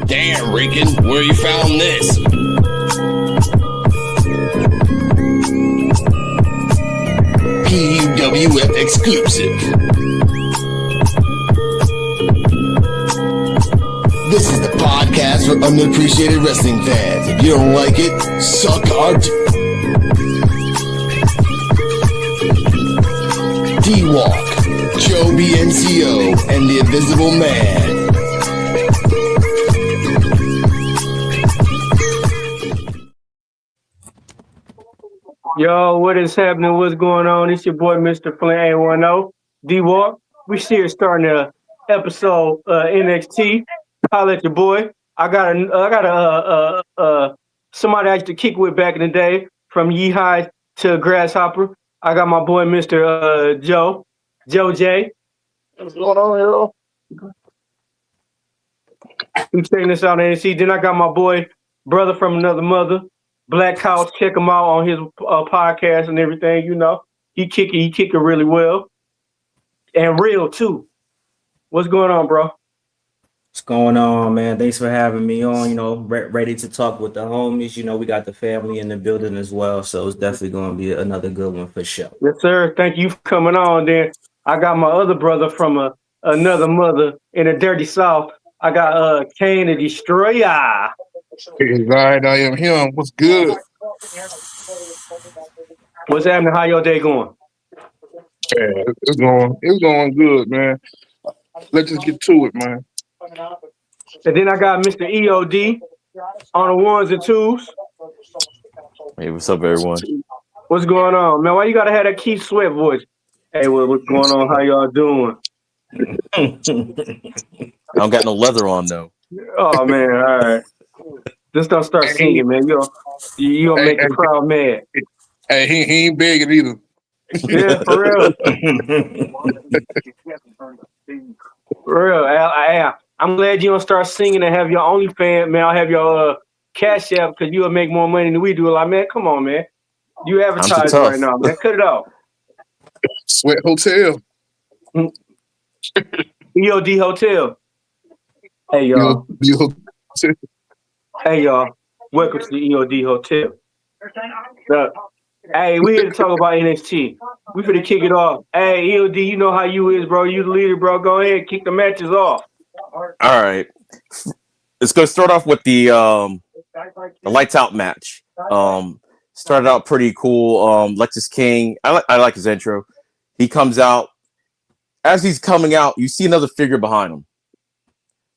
Damn, Rican, where you found this? PUWF exclusive. This is the podcast for underappreciated wrestling fans. If you don't like it, suck our D-Walk, Joe BNCO, and the Invisible Man. Yo, what is happening? What's going on? It's your boy, Mr. Flint A10, D-Walk. We here starting a episode NXT. Holla at your boy. I got somebody I used to kick with back in the day, from Hyde to Grasshopper. I got my boy, Mr. Joe J. What's going on here? He's taking this out on NXT. Then I got my boy, brother from another mother, Black House. Check him out on his podcast and everything. You know, he kick it really well, and real too. What's going on, bro? What's going on, man? Thanks for having me on. You know, ready to talk with the homies. You know, we got the family in the building as well, so it's definitely going to be another good one for sure. Yes, sir. Thank you for coming on. Then I got my other brother from another mother in the dirty South. I got Kane the Destroyer. Right, I am him. What's good? What's happening? How your day going? Yeah, it's going good, man. Let's just get to it, man. And then I got Mr. EOD on the ones and twos. Hey, what's up, everyone? What's going on, man? Why you gotta have that Keith Sweat voice? Hey, what's going on? How y'all doing? I don't got no leather on though. Oh man, all right. Just don't start singing, man. You gonna make the crowd mad. Hey, he ain't begging either. Yeah, for real. For real. I'm glad you don't start singing and have your OnlyFans, man. I'll have your Cash App, because you'll make more money than we do. Like, man, come on, man. You advertising right now, man. Cut it off. Sweat Hotel. EOD Hotel. Hey, y'all. Hey, y'all. Welcome to the EOD Hotel. Hey, we here to talk about NXT. We finna kick it off. Hey, EOD, you know how you is, bro. You the leader, bro. Go ahead, kick the matches off. All right, let's go start off with the lights out match. Started out pretty cool. Lexus King, I like his intro. He comes out. As he's coming out, you see another figure behind him,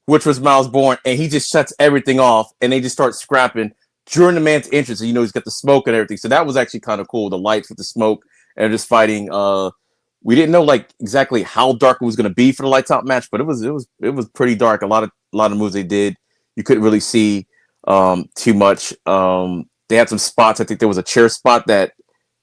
which was Miles Bourne, and he just shuts everything off, and they just start scrapping during the man's entrance. And, you know, he's got the smoke and everything, so that was actually kind of cool. The lights with the smoke and just fighting. We didn't know like exactly how dark it was going to be for the lights out match, but it was pretty dark. A lot of moves they did, you couldn't really see too much. They had some spots. I think there was a chair spot that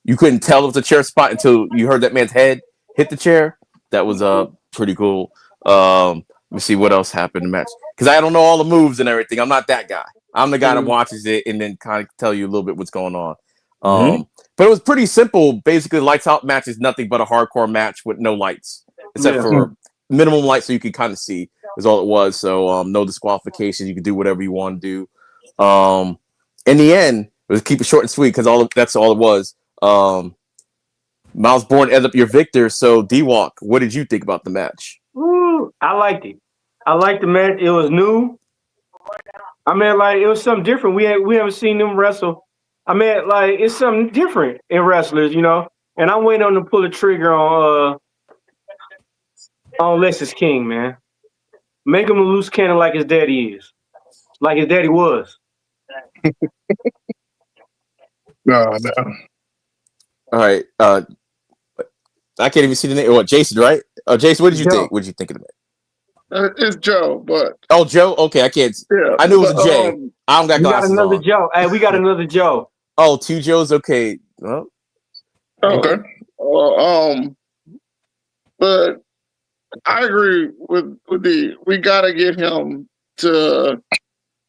you couldn't tell it was a chair spot until you heard that man's head hit the chair. That was pretty cool. Let me see what else happened in the match, because I don't know all the moves and everything. I'm not that guy. I'm the guy that watches it and then kind of tell you a little bit what's going on. But it was pretty simple. Basically, lights out match is nothing but a hardcore match with no lights, except for minimum lights so you can kind of see is all it was. So no disqualifications. You can do whatever you want to do. In the end, it was keep it short and sweet, because that's all it was. Miles Bourne ended up your victor. So D-Walk, what did you think about the match? Ooh, I liked it. I liked the match. It was new. I mean, like, it was something different. We haven't seen them wrestle. I mean, like, it's something different in wrestlers, you know. And I'm waiting on them to pull the trigger on Lexus King, man. Make him a loose cannon like his daddy is, like his daddy was. No. All right. I can't even see the name. What, Jason, right? Jason, what did you think? What did you think of it? It's Joe, but Joe. Okay, I can't. Yeah, I knew it was a J. I don't got glasses another on. Joe. Hey, we got another Joe. Oh, two Joes. Okay. Well, okay. But I agree with we gotta get him to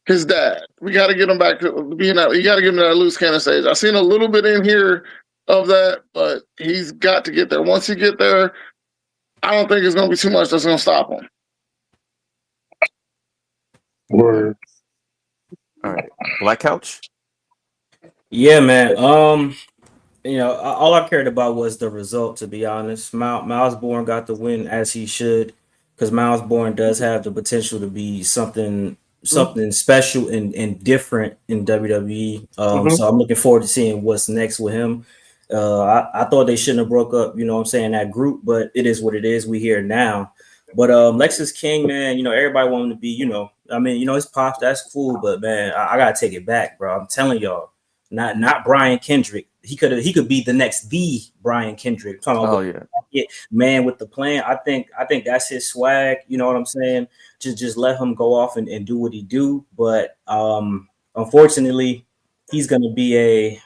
his dad. We gotta get him back to being that. You gotta give him that loose cannon stage. I've seen a little bit in here of that, but he's got to get there. Once he get there, I don't think it's gonna be too much that's gonna stop him. Word. All right, Black Couch. Yeah, man. All I cared about was the result. To be honest, Miles Bourne got the win as he should, because Miles Bourne does have the potential to be something special and different in WWE. Mm-hmm. So I'm looking forward to seeing what's next with him. I thought they shouldn't have broke up, what I'm saying, that group, but it is what it is. We here now. But Lexus King, man, everybody wanted to be, his pops, that's cool, but man, I gotta take it back, bro. I'm telling y'all, not Brian Kendrick. He could be the next Brian Kendrick. Talking about Oh yeah. Man with the plan. I think that's his swag. You know what I'm saying? Just let him go off and do what he do. But unfortunately, he's gonna be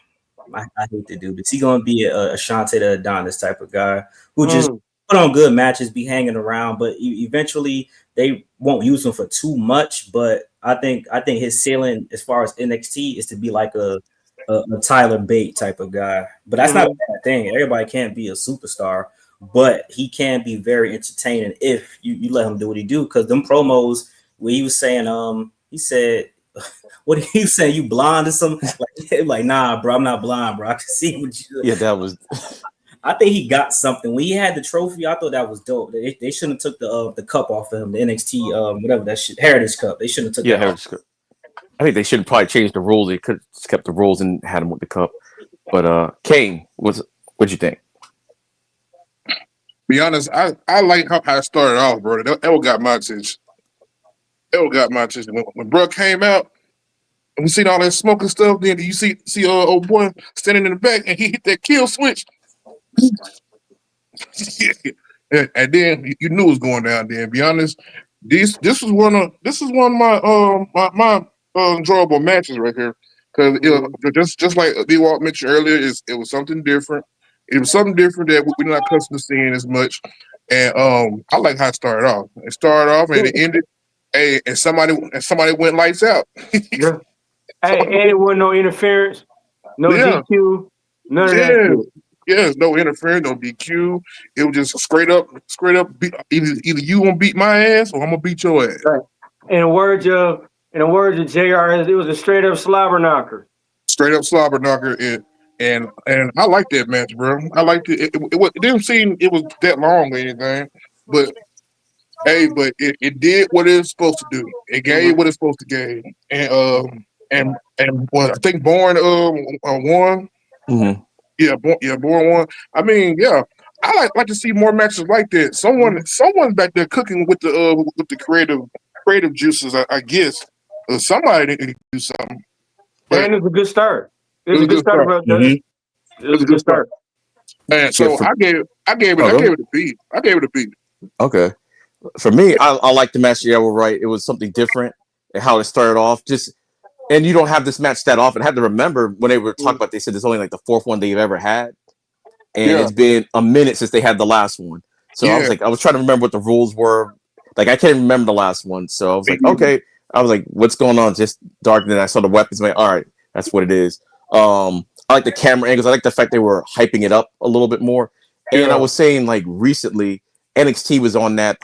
I hate to do this. He's gonna be a Shante the Adonis type of guy who just put on good matches, be hanging around, but eventually they won't use him for too much. But I think his ceiling as far as NXT is to be like a Tyler Bate type of guy. But that's not a bad thing. Everybody can't be a superstar, but he can be very entertaining if you let him do what he do. Because them promos where he was saying, he said, what are you saying? You blind or something? Like, nah, bro, I'm not blind, bro. I can see what you. Yeah, that was. I think he got something when he had the trophy. I thought that was dope. They shouldn't have took the cup off of him, the NXT whatever that shit, Heritage Cup. They shouldn't have took that Heritage off. Cup. I think they should have probably changed the rules. They could have kept the rules and had him with the cup. But Kane, what'd you think? Be honest, I like how it started off, bro. That got my attention. That got my attention. When bro came out and we seen all that smoke and stuff, then you see old boy standing in the back and he hit that kill switch. And then you knew it was going down there. Be honest, this was one of my enjoyable matches right here. Because just like D-Walk mentioned earlier, it was something different. It was something different that we're not accustomed to seeing as much. And I like how it started off. It started off and it ended. Hey, and somebody went lights out. Yeah. Hey, and it wasn't no interference, no Yeah. DQ, none of that Yeah. shit. Yeah, no interference, no DQ. It was just straight up. Either you gonna beat my ass or I'm gonna beat your ass. Right. In the words of JR, it was a straight up slobber knocker. Straight up slobber knocker. And I like that match, bro. I liked it. It didn't seem it was that long or anything, but hey, but it did what it was supposed to do. It gave what it's supposed to give. And well, I think Bourne won. Mm-hmm. Yeah, Bourne won. I mean, yeah, I like to see more matches like that. Someone back there cooking with the creative juices, I guess. Somebody need to do something. But And it was a good start. It was a good start about that. Mm-hmm. It was a good start. And so I gave it a B. I gave it a B. Okay. For me, I like the match. Yeah, we're right. It was something different and how it started off. And you don't have this match that often. I had to remember when they were talking about. They said it's only like the fourth one they've ever had, and it's been a minute since they had the last one. So I was trying to remember what the rules were. Like I can't remember the last one. So I was like, okay. I was like, what's going on? Just dark. And then I saw the weapons. I'm like, all right, that's what it is. I like the camera angles. I like the fact they were hyping it up a little bit more. And I was saying like recently, NXT was on that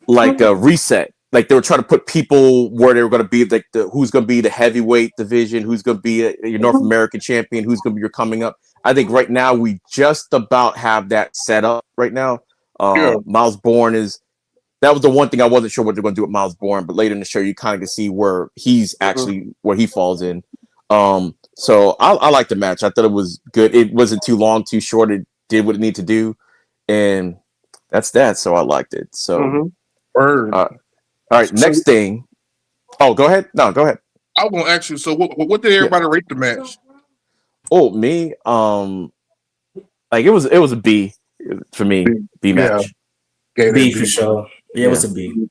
reset. Like they were trying to put people where they were going to be, like who's going to be the heavyweight division, who's going to be your North American champion, who's going to be your coming up. I think right now we just about have that set up right now. Miles Bourne that was the one thing I wasn't sure what they're going to do with Miles Bourne, but later in the show you kind of can see where he's actually where he falls in. So I liked the match. I thought it was good. It wasn't too long, too short. It did what it needed to do, and that's that. So I liked it. So, all right. Next thing. Oh, go ahead. No, go ahead. I was gonna ask you. So, what did everybody rate the match? Oh, me. Like it was a B for me. B match. B for sure. Yeah, it was a B.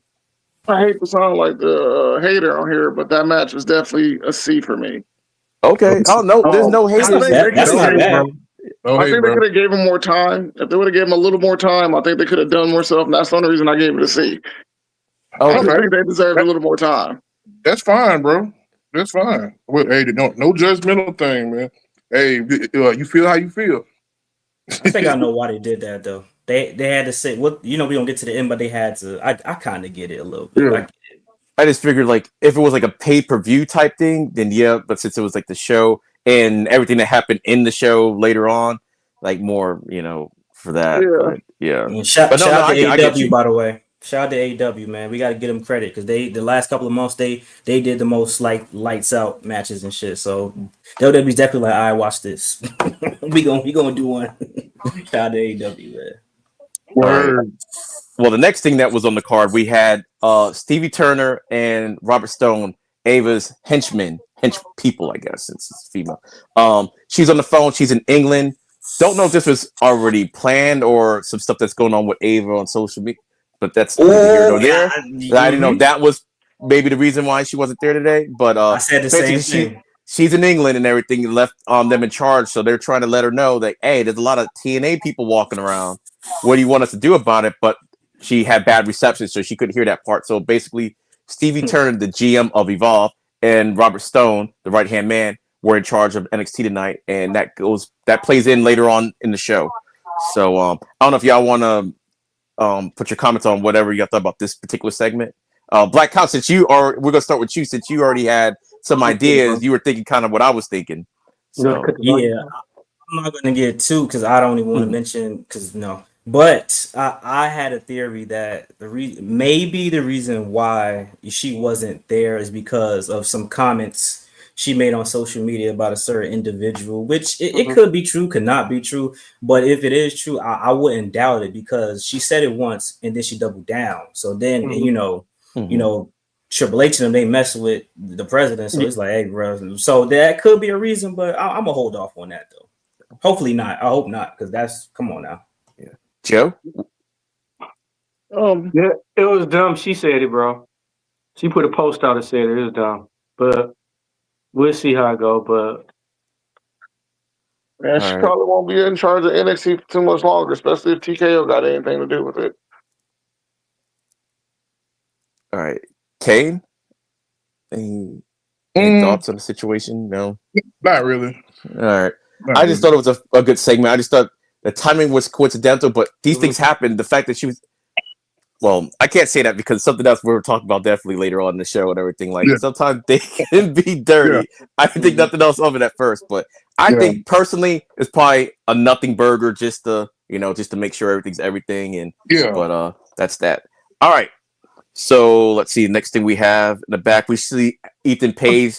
I hate to sound like the hater on here, but that match was definitely a C for me. Okay. Oh no, there's no hate. That's not bad. I think they could have gave him more time. If they would have given him a little more time, I think they could have done more stuff. And that's the only reason I gave it a C. I think they deserved a little more time. That's fine, bro. That's fine. Well, hey, no judgmental thing, man. Hey, you feel how you feel. I think I know why they did that though. They had to say what we don't get to the end, but they had to. I kind of get it a little bit. Yeah. I just figured like if it was like a pay-per-view type thing, then yeah. But since it was like the show and everything that happened in the show later on, like more, for that. Yeah. But yeah. And But no, shout out to I get AEW, you. by the way. Shout out to AEW, man. We got to give them credit because the last couple of months they did the most like lights out matches and shit. So WWE's definitely like, I watch this. we gonna do one. Shout out to AEW, man. All right. Word. Well, the next thing that was on the card, we had Stevie Turner and Robert Stone, Ava's hench people, I guess, since it's female. She's on the phone. She's in England. Don't know if this was already planned or some stuff that's going on with Ava on social media, but that's neither here nor there. I didn't know if that was maybe the reason why she wasn't there today. But I said the same basically, thing. she's in England and everything, left them in charge. So they're trying to let her know that, hey, there's a lot of TNA people walking around. What do you want us to do about it? But she had bad reception, so she couldn't hear that part. So basically, Stevie Turner, the GM of Evolve, and Robert Stone, the right hand man, were in charge of NXT tonight, and that plays in later on in the show. So I don't know if y'all want to put your comments on whatever you thought about this particular segment. Black Cow, we're gonna start with you since you already had some ideas. You were thinking kind of what I was thinking. So Yeah, I'm not gonna get too because I don't even want to mention because no. But I had a theory that maybe the reason why she wasn't there is because of some comments she made on social media about a certain individual, which it could be true, could not be true. But if it is true, I wouldn't doubt it because she said it once and then she doubled down. So then, you know, Triple H and them, they mess with the president. So it's like, hey, bro. So that could be a reason, but I'm gonna hold off on that though. Hopefully not. I hope not, because come on now. Joe? Yeah, it was dumb. She said it, bro. She put a post out and said it. It was dumb. But we'll see how it go. But Man, she probably won't be in charge of NXT for too much longer, especially if TKO got anything to do with it. All right. Kane? Any thoughts on the situation? No? Not really. All right. I just thought it was a good segment. I just thought the timing was coincidental, but these things happened. The fact that she was, well, I can't say that because something else we were talking about definitely later on in the show and everything. Like sometimes they can be dirty. I didn't think nothing else of it at first, but I think personally it's probably a nothing burger just to make sure everything's everything. And but that's that. All right. So let's see. Next thing we have in the back, we see Ethan Page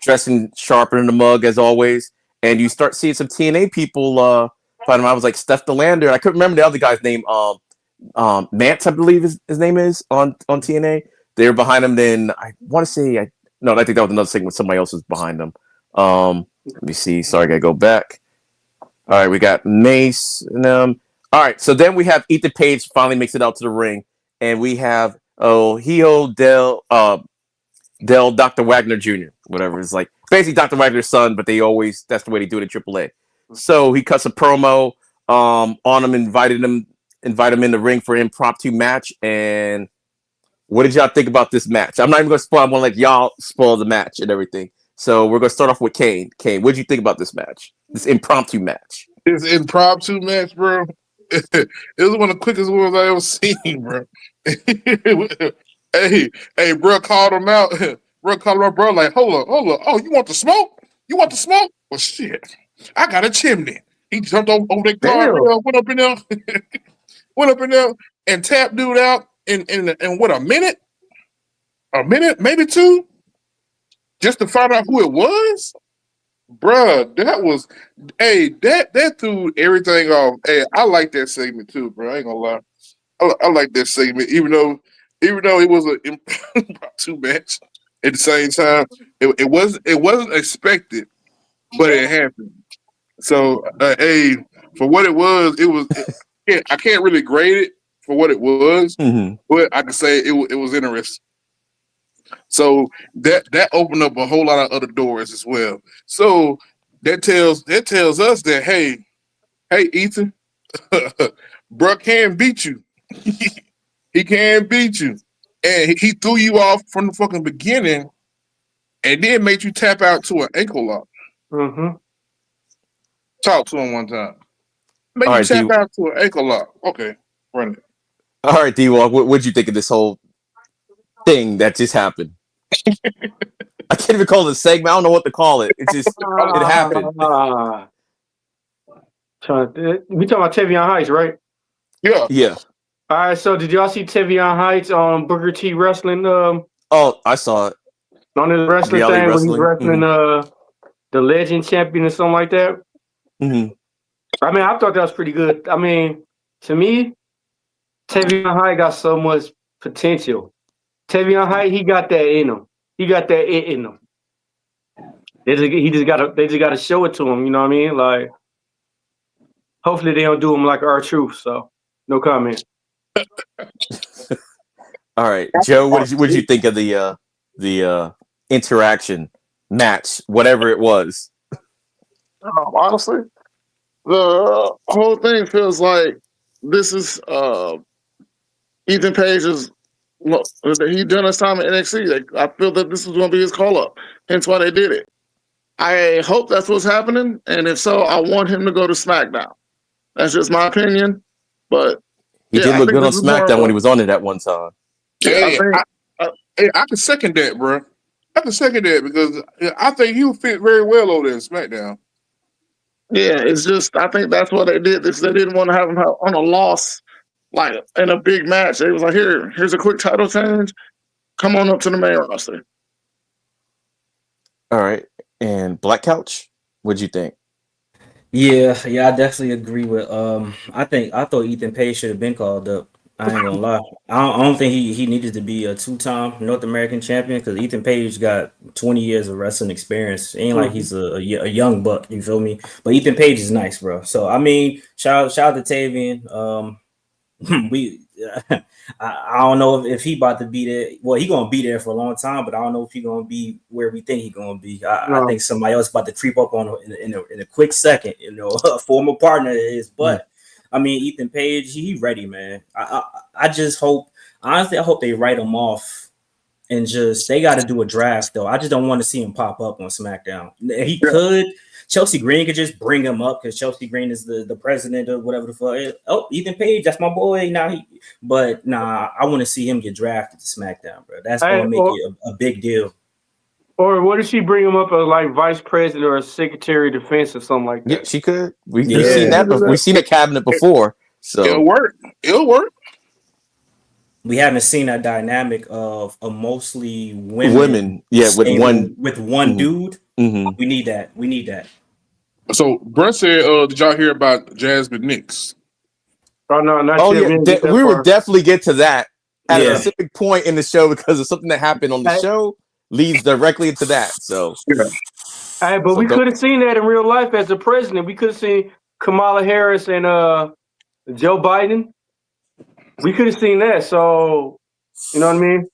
dressing sharper in the mug as always, and you start seeing some TNA people. I was like Steph DeLander. I couldn't remember the other guy's name. Mance, I believe his name is on TNA. They're behind him. Then I want to say I think that was another segment. Somebody else was behind them. Let me see. Sorry, I gotta go back. All right, we got Mace and them. All right, so then we have Ethan Page finally makes it out to the ring, and we have Del Dr. Wagner Jr. Whatever. It's like basically Dr. Wagner's son, but that's the way they do it in AAA. So he cuts a promo on him, invite him in the ring for an impromptu match. And what did y'all think about this match? I'm not even gonna spoil. I'm gonna let y'all spoil the match and everything. So we're gonna start off with Kane. Kane, what did you think about this match? This impromptu match. This impromptu match, bro. It was one of the quickest ones I ever seen, bro. hey, bro, called him out. Bro, called him out, bro. Like, hold up. Oh, you want the smoke? You want the smoke? Well, shit. I got a chimney. He jumped over that car, went up in there, and tapped dude out in what, a minute, maybe two, just to find out who it was. Bruh, that threw everything off. Hey, I like that segment too, bro. I ain't gonna lie. I like that segment, even though it was an impromptu match. At the same time, it wasn't expected, but it happened. So, for what it was, I can't really grade it for what it was, but I can say it was interesting. So that opened up a whole lot of other doors as well. So that tells us that hey Ethan, bro can beat you. He can beat you, and he threw you off from the fucking beginning, and then made you tap out to an ankle lock. Talk to him one time. Make you tap out to an ankle lock. Okay, run it. All right, D-Walk, what'd you think of this whole thing that just happened. I can't even call it a segment. I don't know what to call it. It just it happened. We talking about Tevion Heights, right? Yeah. Yeah. All right. So did y'all see Tevion Heights on Booker T Wrestling? Oh, I saw it. On his wrestling Reality thing when he's wrestling. wrestling the Legend Champion or something like that. Mm-hmm. I mean, I thought that was pretty good. I mean, to me, Tevion Heights got so much potential. Tevion Heights, he got that in him. He got that it in him. They just gotta show it to him. You know what I mean? Like, hopefully they don't do him like R-Truth. So, no comment. All right, Joe. What did you think of the interaction match, whatever it was? Honestly, the whole thing feels like this is Ethan Page's. Look, he done his time at NXT. I feel that this was going to be his call up. Hence why they did it. I hope that's what's happening, and if so, I want him to go to SmackDown. That's just my opinion, but He did I look think good on this is more SmackDown of when he was on it at one time. Hey, I I can second that, bro. I can second that because I think he'll fit very well over there in SmackDown. yeah, it's just I think that's what they did. They didn't want to have him on a loss, like in a big match. They was like, here's a quick title change. Come on up to the main roster. All right, and Black Couch. What'd you think? Yeah, I definitely agree with. I thought Ethan Page should have been called up. I ain't gonna lie. I don't think he needed to be a 2-time North American champion because Ethan Page got 20 years of wrestling experience. It ain't like he's a young buck. You feel me? But Ethan Page is nice, bro. So I mean, shout out to Tavian. We I don't know if he about to be there. Well, he gonna be there for a long time, but I don't know if he gonna be where we think he gonna be. I think somebody else about to creep up on him in a quick second. You know, a former partner is. But I mean, Ethan Page, he ready, man. I just hope. Honestly, I hope they write him off and just they got to do a draft though. I just don't want to see him pop up on SmackDown. He could. Chelsea Green could just bring him up because Chelsea Green is the president of whatever the fuck. Oh, Ethan Page, that's my boy. But I want to see him get drafted to SmackDown, bro. That's gonna make it a big deal. Or what if she bring him up as like vice president or secretary of defense or something like that? Yeah, she could. We've seen that. We've seen a cabinet before, so it'll work. It'll work. We haven't seen that dynamic of a mostly women. Yeah, with one dude. Mm-hmm. We need that. So Brent said, "Did y'all hear about Jasmine Nix?" Oh no, not yet. Yeah, we would definitely get to that at a specific point in the show because of something that happened on the show leads directly into that. So, but we could have seen that in real life as a president. We could have seen Kamala Harris and Joe Biden. We could have seen that. So, you know what I mean?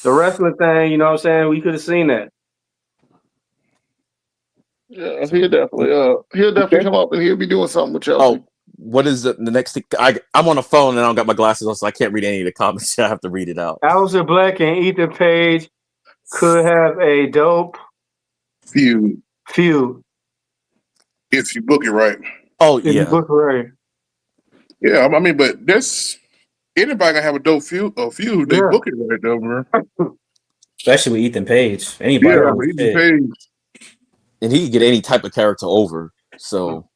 The wrestling thing, you know what I'm saying? We could have seen that. Yeah, he'll definitely come up and he'll be doing something with Chelsea. Oh, what is the next thing? I'm on a phone and I don't got my glasses on, so I can't read any of the comments. I have to read it out. Aleister Black and Ethan Page could have a dope feud if you book it right. Oh, if you book it right. Yeah, I mean, but that's anybody can have a dope feud. They book it right, though, bro. Especially with Ethan Page. Anybody? Yeah, with Ethan Page. And he can get any type of character over. So,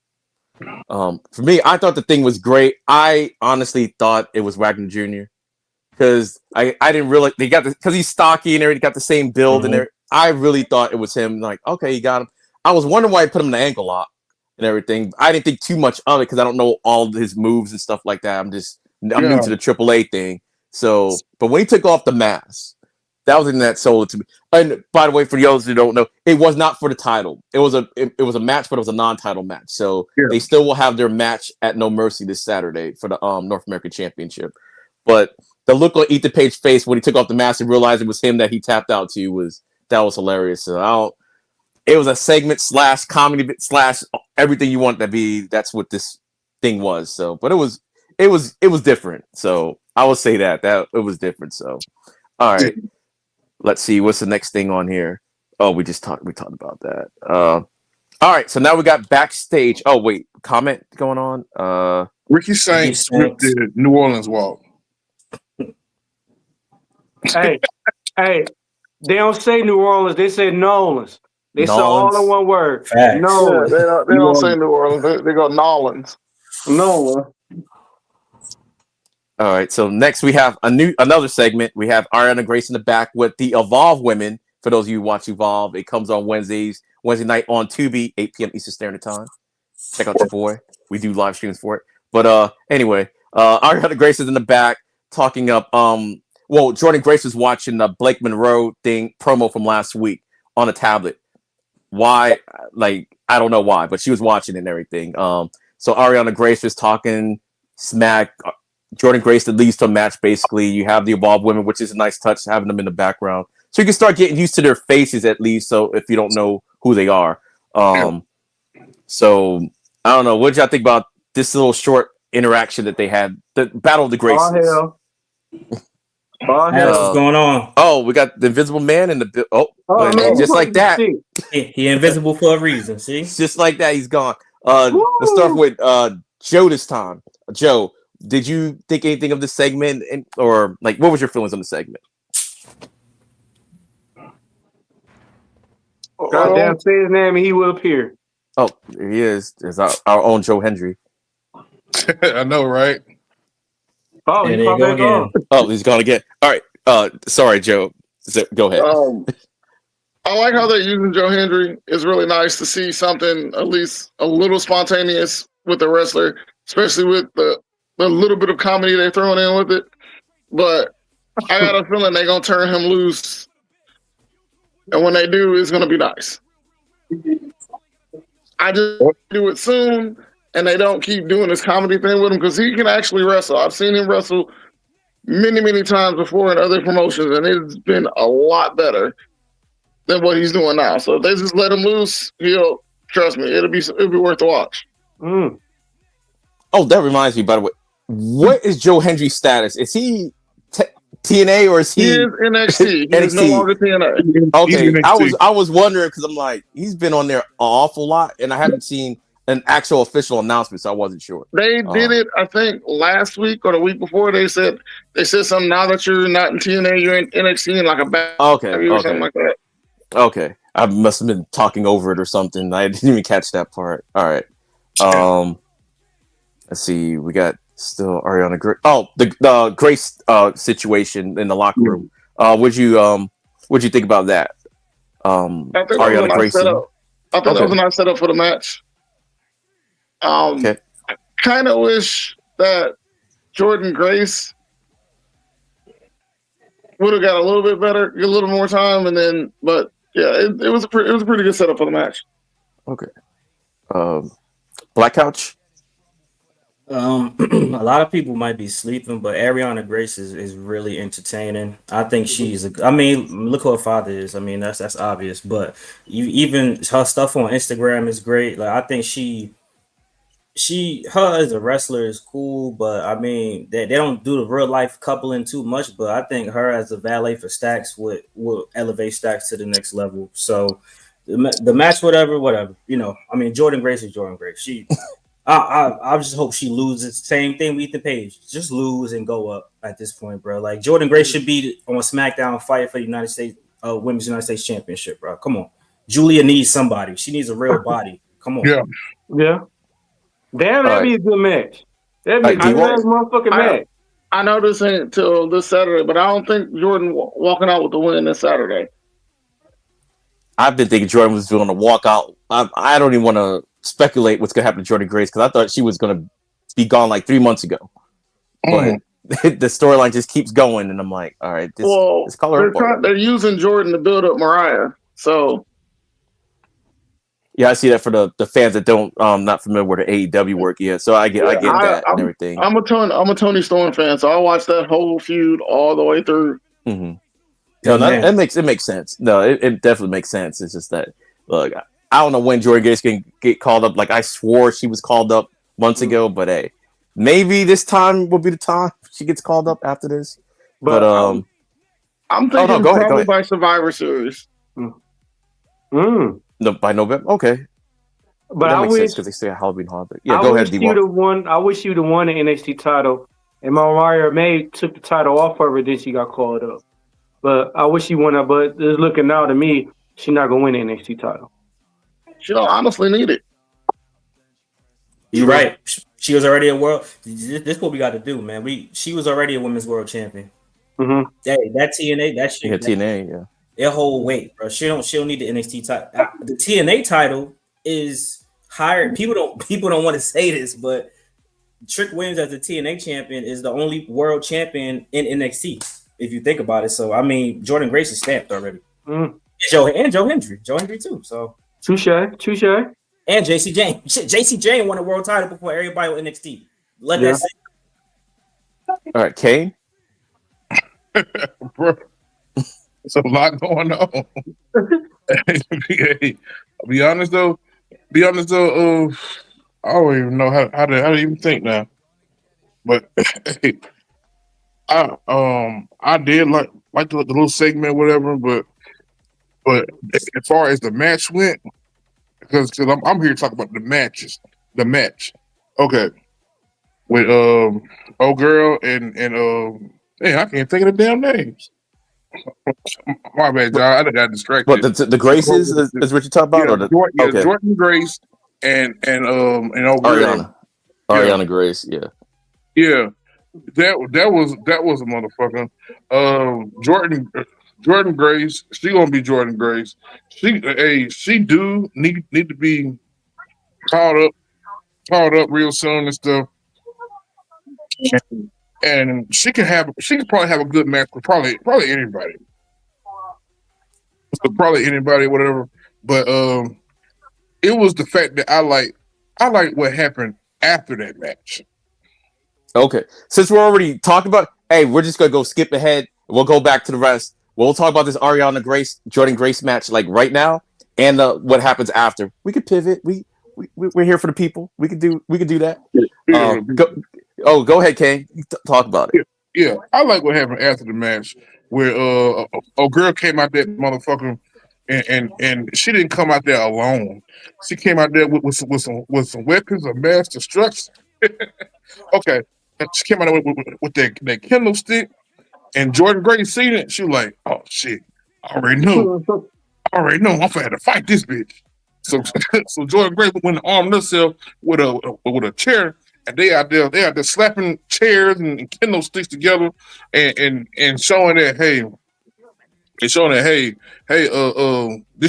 for me, I thought the thing was great. I honestly thought it was Wagner Jr. because I didn't really because he's stocky and everything, got the same build and everything. I really thought it was him. Like, okay, you got him. I was wondering why he put him in the ankle lock and everything. I didn't think too much of it because I don't know all of his moves and stuff like that. I'm new to the AAA thing. So, but when he took off the mask, that was in that sold it to me. And by the way, for those who don't know, it was not for the title. It was a match, but it was a non-title match. So they still will have their match at No Mercy this Saturday for the North American Championship. But the look on Ethan Page's face when he took off the mask and realized it was him that he tapped out to was hilarious. So it was a segment / comedy / everything you want to be. That's what this thing was. So, but it was different. So I will say that it was different. So, all right. Let's see what's the next thing on here. Oh, we talked about that. All right, so now we got backstage. Oh wait, comment going on. Ricky Saints with the New Orleans Walk. Hey, Hey, they don't say New Orleans. They say Nolans. They say all in Nolans. one word. Facts. Yeah, Nolans. they don't say New Orleans. They go Nolans. Nolan. All right. So next we have another segment. We have Ariana Grace in the back with the Evolve women. For those of you who watch Evolve, it comes on Wednesday night on Tubi, 8 p.m. Eastern Standard Time. Check out your boy. We do live streams for it. But anyway, Ariana Grace is in the back talking up. Jordan Grace was watching the Blake Monroe promo from last week on a tablet. Why? Like, I don't know why, but she was watching it and everything. So Ariana Grace was talking smack. Jordan Grace that leads to a match. Basically, you have the Evolve women, which is a nice touch, having them in the background, so you can start getting used to their faces at least. So if you don't know who they are, so I don't know. What did y'all think about this little short interaction that they had? The Battle of the Graces. Oh hell. What's going on? Oh, we got the Invisible Man and the Man, just like that. He invisible for a reason. See, Just like that, he's gone. Let's start with Joe this time. Joe, did you think anything of this segment, or like what was your feelings on the segment? Goddamn, say his name and he will appear. Oh, here he is. There's our own Joe Hendry. I know, right? Oh, and he there you popped go back again. on. Oh, he's gone again. All right. Sorry, Joe. Go ahead. I like how they're using Joe Hendry. It's really nice to see something at least a little spontaneous with the wrestler, especially with the little bit of comedy they're throwing in with it. But I got a feeling they're gonna turn him loose, and when they do, it's gonna be nice. I just do it soon, and they don't keep doing this comedy thing with him because he can actually wrestle. I've seen him wrestle many, many times before in other promotions, and it's been a lot better than what he's doing now. So if they just let him loose, he'll trust me. It'll be worth the watch. Mm. Oh, that reminds me. By the way, what is Joe Hendry's status? Is he TNA or is He he is NXT. He is no NXT? longer TNA. Okay, He's I was wondering because I'm like he's been on there an awful lot, and I haven't seen an actual official announcement, so I wasn't sure. They did it, I think, last week or the week before. They said something. Now that you're not in TNA, you're in NXT in like a back or something like that. Okay, I must have been talking over it or something. I didn't even catch that part. All right. Let's see. We got still Ariana Grace. Oh, the Grace situation in the locker room. What'd you think about that? Ariana Grace. I thought that was a nice setup for the match. Okay. I kind of wish that Jordan Grace would have got a little bit better, get a little more time, but yeah, it was a pretty good setup for the match. Okay. Black Couch. A lot of people might be sleeping, but Ariana Grace is really entertaining. I think look who her father is. I mean, that's obvious, but even her stuff on Instagram is great. Like, I think her as a wrestler is cool, but I mean, they don't do the real life coupling too much, but I think her as a valet for Stacks will elevate Stacks to the next level. So the match, whatever, I mean, Jordan Grace is Jordan Grace. I just hope she loses. Same thing with Ethan Page. Just lose and go up at this point, bro. Like, Jordan Grace should be on SmackDown fighting for the United States, Women's United States Championship, bro. Come on. Julia needs somebody. She needs a real body. Come on. Yeah. Damn, that'd be a good match. That'd be a good motherfucking match. I know this ain't till this Saturday, but I don't think Jordan walking out with the win this Saturday. I've been thinking Jordan was going to walk out. I don't even want to speculate what's going to happen to Jordan Grace because I thought she was going to be gone like 3 months ago. But the storyline just keeps going, and I'm like, all right, this color. They're using Jordan to build up Mariah, so. Yeah, I see that for the fans that don't not familiar with the AEW work yet. So I get that and everything. I'm a Tony Storm fan, so I watched that whole feud all the way through. Mm-hmm. No, it makes sense. No, it definitely makes sense. It's just that look, I don't know when Jordan Grace can get called up. Like, I swore she was called up months ago, but hey, maybe this time will be the time she gets called up after this. But I'm thinking probably by Survivor Series. No, by November. Okay, but I wish because they say Halloween Holiday. Yeah, go ahead, D-Walk. I wish you'd have won the NXT title, and Mariah May took the title off of her. Then she got called up. But I wish she won that. But it's looking now to me, she's not gonna win the NXT title. She don't honestly need it. You're right. She was already a world. This is what we got to do, man. She was already a women's world champion. Mm-hmm. Hey, that TNA, that shit, Yeah, TNA, yeah. It whole weight, bro. She don't need the NXT title. The TNA title is higher. People don't want to say this, but Trick Williams as the TNA champion is the only world champion in NXT. If you think about it, so I mean, Jordan Grace is stamped already. Mm. Joe Hendry too. So Touche. And JC Jane. Shit, JC Jane won a world title before everybody with NXT. Let that sit. All right, Kane. Bro, it's a lot going on. Hey, I'll be honest though. I don't even know how to even think now. But hey, I did like the little segment, whatever. But as far as the match went, because I'm here to talk about the matches. The match, okay, with old girl and hey, I can't think of the damn names. My bad, John. I got distracted. What the Graces is what you talk about? Yeah, or okay. Jordan Grace and old girl. Ariana Grace, yeah. Yeah, that was a motherfucker. Jordan Grace, she gonna be Jordan Grace. She do need to be called up real soon and stuff. And she could probably have a good match with probably anybody. So probably anybody, whatever. But it was the fact that I like what happened after that match. Okay. Since we're already talking about, hey, we're just gonna go skip ahead. We'll go back to the rest. We'll talk about this Ariana Grace, Jordan Grace match like right now, and what happens after. We could pivot. We're here for the people. We could do that. Go ahead, Kane. Talk about it. Yeah, I like what happened after the match, where a girl came out that motherfucker, and she didn't come out there alone. She came out there with some weapons of mass destruction. Okay, and she came out there with that Kindle stick, and Jordan Grace seen it. She was like, "Oh shit, I already know. I'm gonna have to fight this bitch." So Jordan Grace went and armed herself with a chair. And they out there slapping chairs and Kindle sticks together and showing that this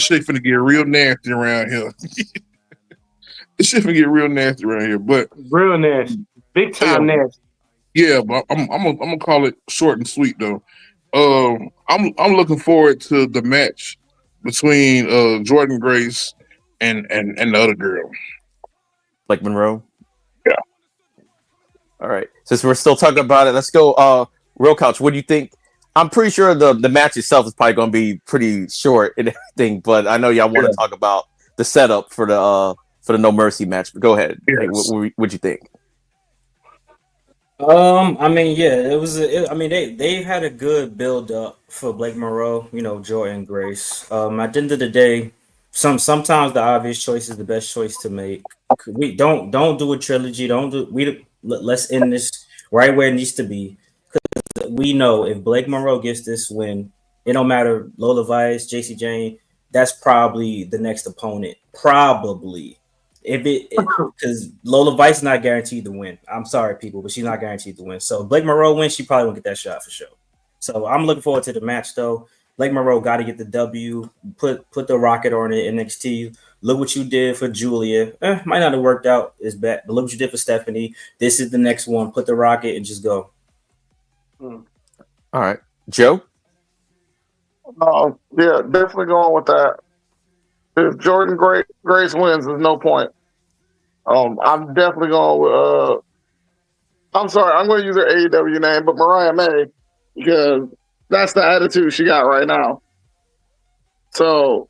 shit finna get real nasty around here. This shit finna get real nasty around here, but real nasty, big time nasty. Yeah, but I'm gonna call it short and sweet though. I'm looking forward to the match between Jordan Grace and the other girl, like Monroe. Yeah. All right. Since we're still talking about it, let's go. Real Couch, what do you think? I'm pretty sure the match itself is probably going to be pretty short and everything, but I know y'all want to talk about the setup for the No Mercy match. But go ahead. Yes. Hey, what'd you think? I mean, yeah, they had a good build up for Blake Monroe, Jordan Grace. At the end of the day, sometimes the obvious choice is the best choice to make. We don't do a trilogy. Let's end this right where it needs to be. Because we know if Blake Monroe gets this win, it don't matter Lola Vice, JC Jane, that's probably the next opponent. Probably. Because Lola Vice is not guaranteed to win. I'm sorry, people, but she's not guaranteed to win. So Blake Monroe wins, she probably won't get that shot for sure. So I'm looking forward to the match though. Blake Monroe got to get the W. Put the rocket on it NXT. Look what you did for Julia. Might not have worked out as bad, but look what you did for Stephanie. This is the next one. Put the rocket and just go. All right, Joe. Yeah, definitely going with that. If Jordan Grace wins, there's no point. I'm definitely going with. I'm sorry, I'm going to use her AEW name, but Mariah May, because that's the attitude she got right now. So,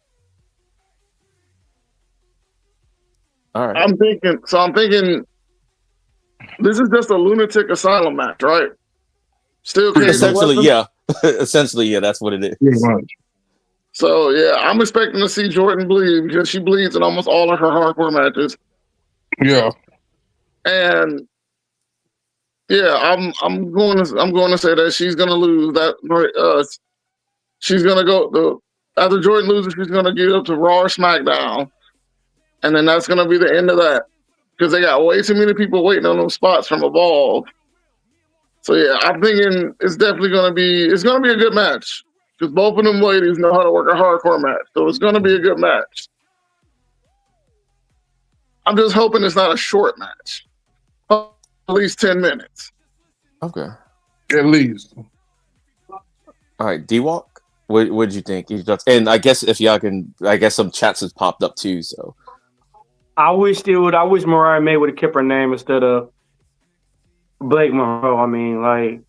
all right. I'm thinking, this is just a lunatic asylum match, right? Still can't. Essentially, yeah. Essentially, yeah. That's what it is. So yeah, I'm expecting to see Jordan bleed because she bleeds in almost all of her hardcore matches. Yeah, and yeah, I'm going to say that she's going to lose that. she's gonna go after Jordan loses, she's gonna give up to Raw or SmackDown, and then that's gonna be the end of that because they got way too many people waiting on those spots from Evolve. So yeah, I'm thinking it's definitely gonna be a good match because both of them ladies know how to work a hardcore match, so it's gonna be a good match. I'm just hoping it's not a short match, at least 10 minutes. Okay. At least. All right, D-Walk, what'd you think? And I guess if y'all can, I guess some chats has popped up too. So I wish Mariah May would have kept her name instead of Blake Monroe. I mean, like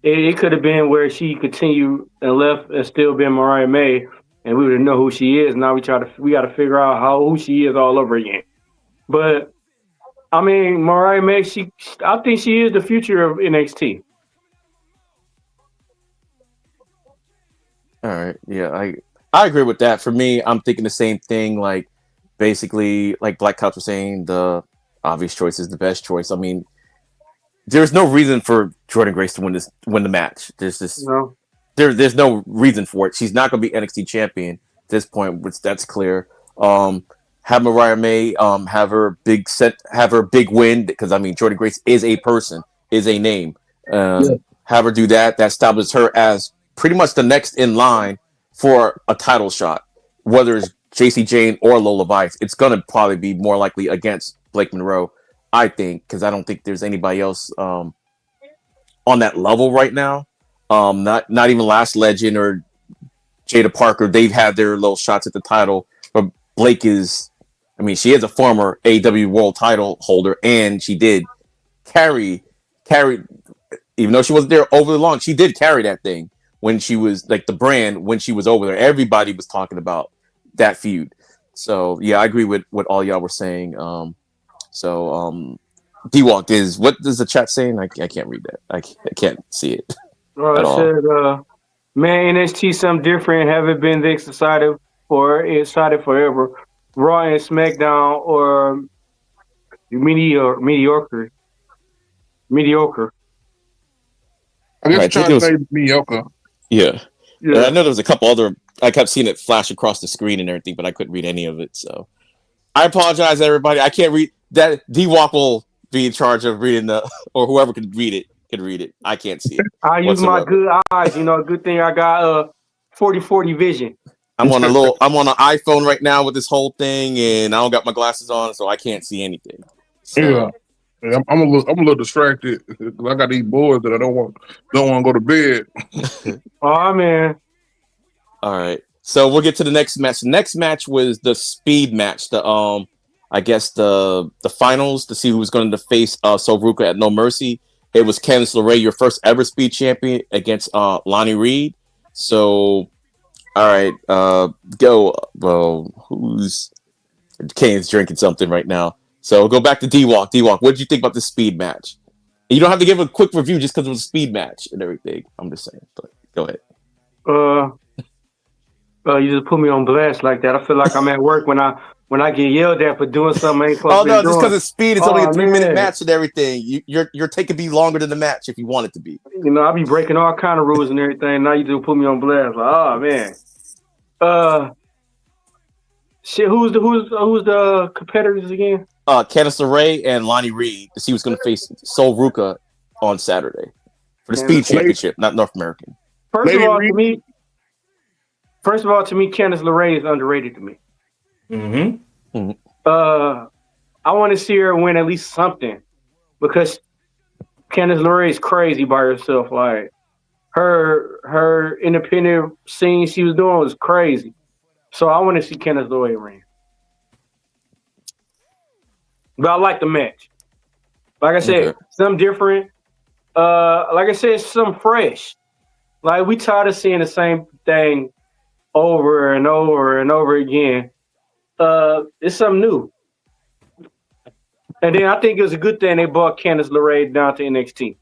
it could have been where she continued and left and still been Mariah May, and we would know who she is. Now we got to figure out who she is all over again. But I mean, Mariah May, I think she is the future of NXT. all right, yeah, I agree with that. For me, I'm thinking the same thing. Like basically, like Black Couch was saying, the obvious choice is the best choice. I mean, there's no reason for Jordan Grace to win the match. There's just No. there's no reason for it. She's not going to be NXT champion at this point, which that's clear. Have Mariah May have her big win because I mean Jordan Grace is a person, is a name. Have her do that. That establishes her as pretty much the next in line for a title shot, whether it's JC Jane or Lola Vice. It's going to probably be more likely against Blake Monroe, I think, because I don't think there's anybody else on that level right now. Not even Last Legend or Jada Parker. They've had their little shots at the title, but Blake is, I mean, she is a former AEW World Title holder, and she did carry, even though she wasn't there overly long, she did carry that thing when she was like the brand when she was over there. Everybody was talking about that feud. So yeah, I agree with what all y'all were saying. D-Walk is, what is the chat saying? I can't read that. I can't see it at all. Said, man, NXT something different. Haven't been this excited forever. Raw and SmackDown or mediocre. I guess Right, trying to say mediocre. Yeah. I know there was a couple other. I kept seeing it flash across the screen and everything, but I couldn't read any of it. So I apologize, everybody. I can't read that. D-Walk will be in charge of reading or whoever can read it. I can't see it. I use my good eyes. Good thing I got 40/40 vision. I'm on an iPhone right now with this whole thing, and I don't got my glasses on, so I can't see anything. So. Yeah, I'm a little distracted because I got these boys that I don't want to go to bed. Oh man! All right, so we'll get to the next match. The next match was the speed match. I guess the finals to see who was going to face Ruka at No Mercy. It was Candice LeRae, your first ever speed champion, against Lonnie Reed. So, all right, go. Well, Kane's drinking something right now. So we'll go back to D-Walk. D-Walk, what did you think about the speed match? And you don't have to give a quick review just because it was a speed match and everything. I'm just saying, but go ahead. You just put me on blast like that. I feel like I'm at work when I get yelled at for doing something I ain't supposed to be doing. Just because it's speed, it's only a 3-minute match and everything. Your take could be longer than the match if you want it to be. I be breaking all kind of rules and everything. Now you just put me on blast. Like, oh man. Shit. Who's the competitors again? Candice LeRae and Lonnie Reed to see who's going to face Ruka on Saturday for the Speed Championship, not North American. First of all, to me, Candice LeRae is underrated to me. Mm-hmm. I want to see her win at least something because Candice LeRae is crazy by herself. Like her independent scene she was doing was crazy. So I want to see Candice LeRae win. But I like the match. Like I said, something different. Like I said, something fresh. Like we tired of seeing the same thing over and over and over again. It's something new. And then I think it was a good thing they brought Candice LeRae down to NXT.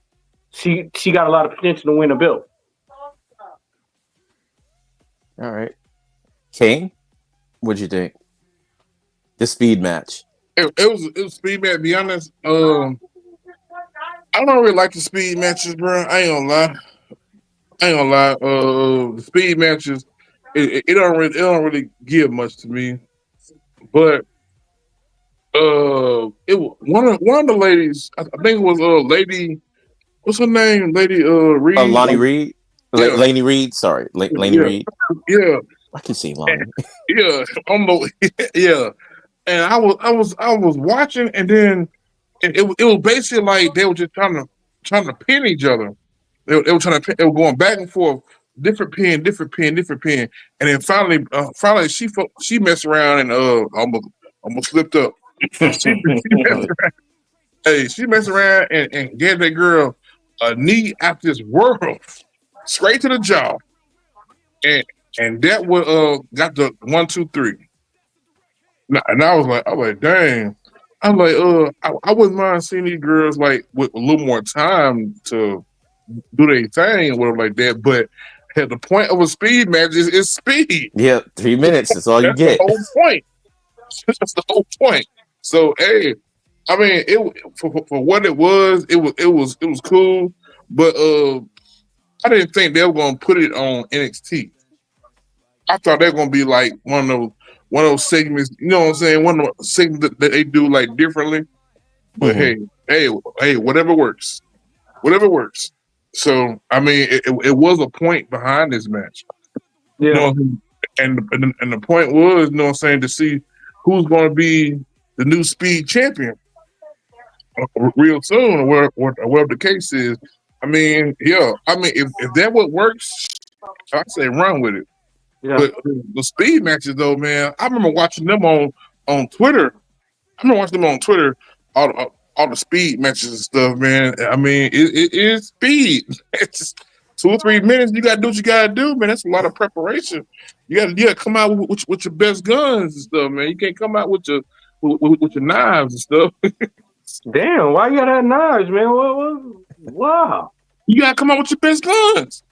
She got a lot of potential to win a belt. All right. Kane, what'd you think? The speed match. It was speed match. To be honest, I don't really like the speed matches, bro. I ain't gonna lie. The speed matches it don't really give much to me. But one of the ladies, I think it was lady, what's her name? Lady Reed. Lonnie Reed, Yeah. Laney Reed. Sorry, Laney Yeah. Reed. Yeah. I can see Lonnie. Yeah. Yeah. And I was watching, and then it was basically like they were just trying to pin each other. They were trying to pin, they were going back and forth, different pin, and then finally she messed around and almost slipped up. She messed around. Hey, she messed around and gave that girl a knee out this world, straight to the jaw, and that would got the 1, 2, 3. And I was like, dang. I'm like, I wouldn't mind seeing these girls like with a little more time to do their thing or whatever like that. But at the point of a speed match is speed. Yeah, 3 minutes. That's all you That's the get. whole point. That's the whole point. So hey, I mean, for what it was cool. But I didn't think they were gonna put it on NXT. I thought they were gonna be like one of those segments, you know what I'm saying? One of the segments that they do like differently. But hey, whatever works. Whatever works. So I mean it was a point behind this match. Yeah. You know what I mean? And the point was, you know what I'm saying, to see who's gonna be the new speed champion real soon, or whatever the case is. I mean, yeah. I mean, if that what works, I say run with it. Yeah. But the speed matches, though, man, I remember watching them on Twitter. All the speed matches and stuff, man. I mean, it is speed. It's just 2 or 3 minutes. You gotta do what you gotta do, man. That's a lot of preparation. You gotta come out with your best guns and stuff, man. You can't come out with your knives and stuff. Damn, why you gotta have knives, man? Wow. You gotta come out with your best guns.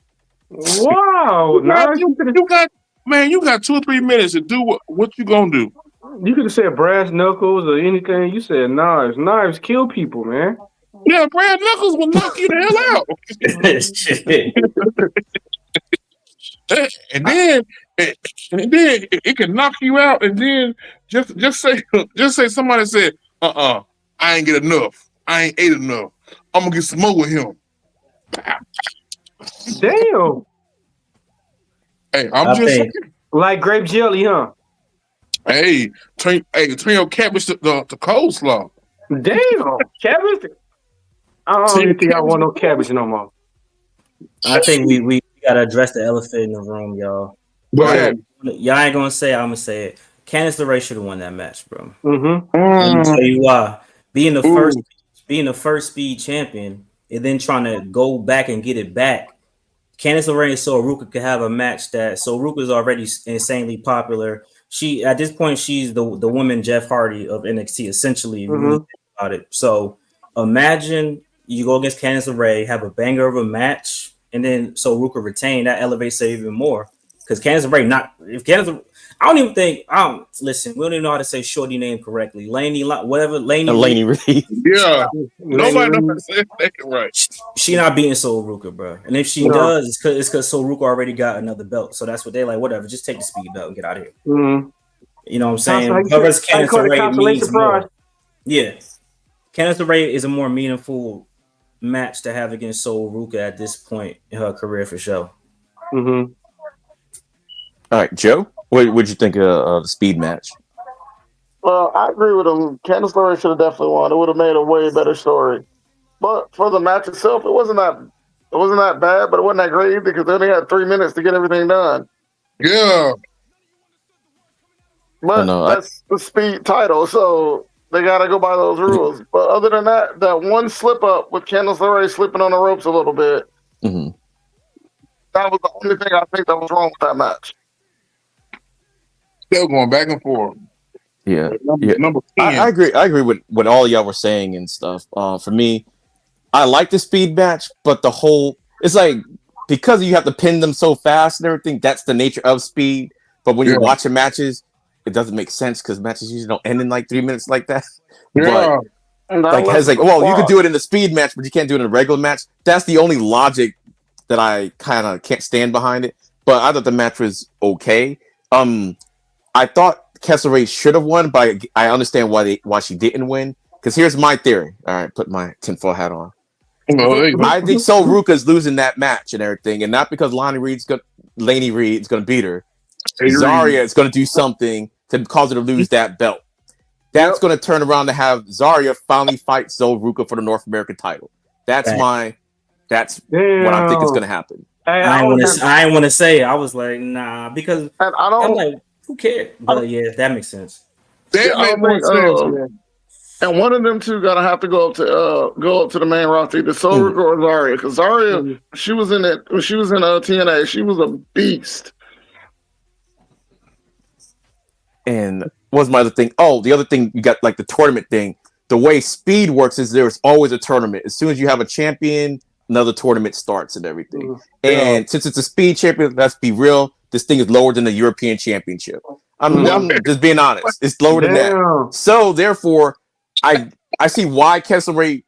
Wow. You got 2 or 3 minutes to do what you gonna do. You could have said brass knuckles or anything. You said knives. Knives kill people, man. Yeah, brass knuckles will knock you the hell out. and then it can knock you out, and then just say somebody said, I ain't get enough. I ain't ate enough. I'm gonna get some more with him. Damn. Hey, I'm just saying. Like grape jelly, huh? Hey, turn your cabbage to coleslaw. Damn, cabbage. I don't even think I want no cabbage no more. I think we gotta address the elephant in the room, y'all. Y'all ain't gonna say it, I'm gonna say it. Candice LeRae should have won that match, bro. Let me tell you why. Being the first speed champion and then trying to go back and get it back. Candice LeRae and So Ruka could have a match that So Ruka is already insanely popular. She at this point she's the woman Jeff Hardy of NXT essentially. If you really think about it. So imagine you go against Candice LeRae, have a banger of a match, and then So Ruka retain. That elevates it even more because Candice LeRae I don't even think listen. We don't even know how to say shorty name correctly. Laney Reed. Yeah, nobody knows how to say that right. She not beating Sol Ruka, bro. And if she does, it's because Sol Ruka already got another belt. So that's what they're like. Whatever, just take the speed belt and get out of here. You know what I'm saying? Whoever's Candice LeRae means more. Yeah, Candice LeRae is a more meaningful match to have against Sol Ruka at this point in her career for sure. All right, Joe. What would you think of the speed match? Well, I agree with him. Candice LeRae should have definitely won. It would have made a way better story. But for the match itself, it wasn't that bad, but it wasn't that great either because they only had 3 minutes to get everything done. Yeah. But that's the speed title, so they gotta go by those rules. But other than that one slip up with Candice LeRae slipping on the ropes a little bit, that was the only thing I think that was wrong with that match. Still going back and forth. Yeah. Number 10. I agree with what all y'all were saying and stuff. For me, I like the speed match, but it's like because you have to pin them so fast and everything, that's the nature of speed. But when you're watching matches, it doesn't make sense because matches usually don't end in like 3 minutes like that. Yeah. But you could do it in the speed match, but you can't do it in a regular match. That's the only logic that I kind of can't stand behind it. but I thought the match was okay. I thought Kessler should have won, but I understand why she didn't win. Because here's my theory. All right, put my tinfoil hat on. Oh, there you go. I think Sol Ruka's losing that match and everything, and not because Laney Reed's going to beat her. Zarya is going to do something to cause her to lose that belt. That's going to turn around to have Zarya finally fight Sol Ruka for the North American title. That's what I think is going to happen. I ain't want to say. I was like, nah, because And I don't. I'm like, who cares? But yeah, that makes sense. That I made more think, sense. and one of them two gotta have to go up to the main roster, either Sol Ruka or Zarya. Because Zarya, she was in it when she was in TNA. She was a beast. And what was my other thing? Oh, the other thing, you got like the tournament thing. The way speed works is there's always a tournament. As soon as you have a champion, another tournament starts and everything. And since it's a speed champion, let's be real, this thing is lower than the European Championship. I'm just being honest. It's lower than that. So therefore, I see why Candice LeRae,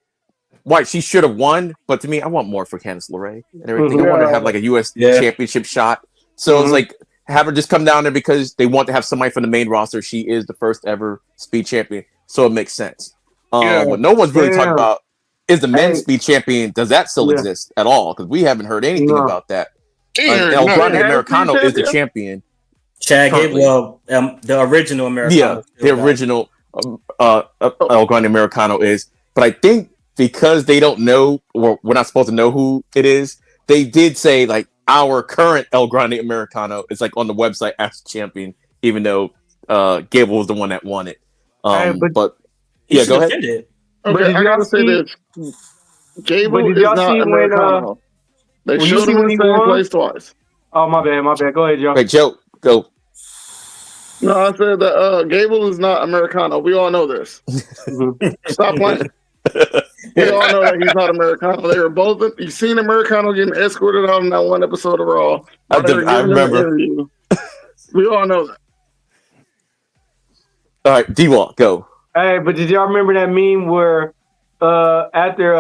why she should have won. But to me, I want more for Candice LeRae and everything. I want her to have like a U.S. championship shot. So it's like, have her just come down there because they want to have somebody from the main roster. She is the first ever speed champion, so it makes sense. What no one's really talking about is the men's speed champion. Does that still exist at all? Because we haven't heard anything about that. El Grande Americano is the champion. Chad Gable, the original Americano. Yeah, the original El Grande Americano is. But I think because they don't know, or we're not supposed to know who it is, they did say like, our current El Grande Americano is like on the website as champion, even though Gable was the one that won it. But yeah, go ahead. Okay, I gotta say this: Gable is not Americano. They showed him in the same place twice. Oh, my bad. Go ahead, Joe. Wait, Joe, go. No, I said that Gable is not Americano. We all know this. Stop playing. We all know that he's not Americano. They were both. You seen Americano getting escorted out in that one episode of Raw. I remember. We all know that. All right, D-Walk, go. Hey, but did y'all remember that meme where after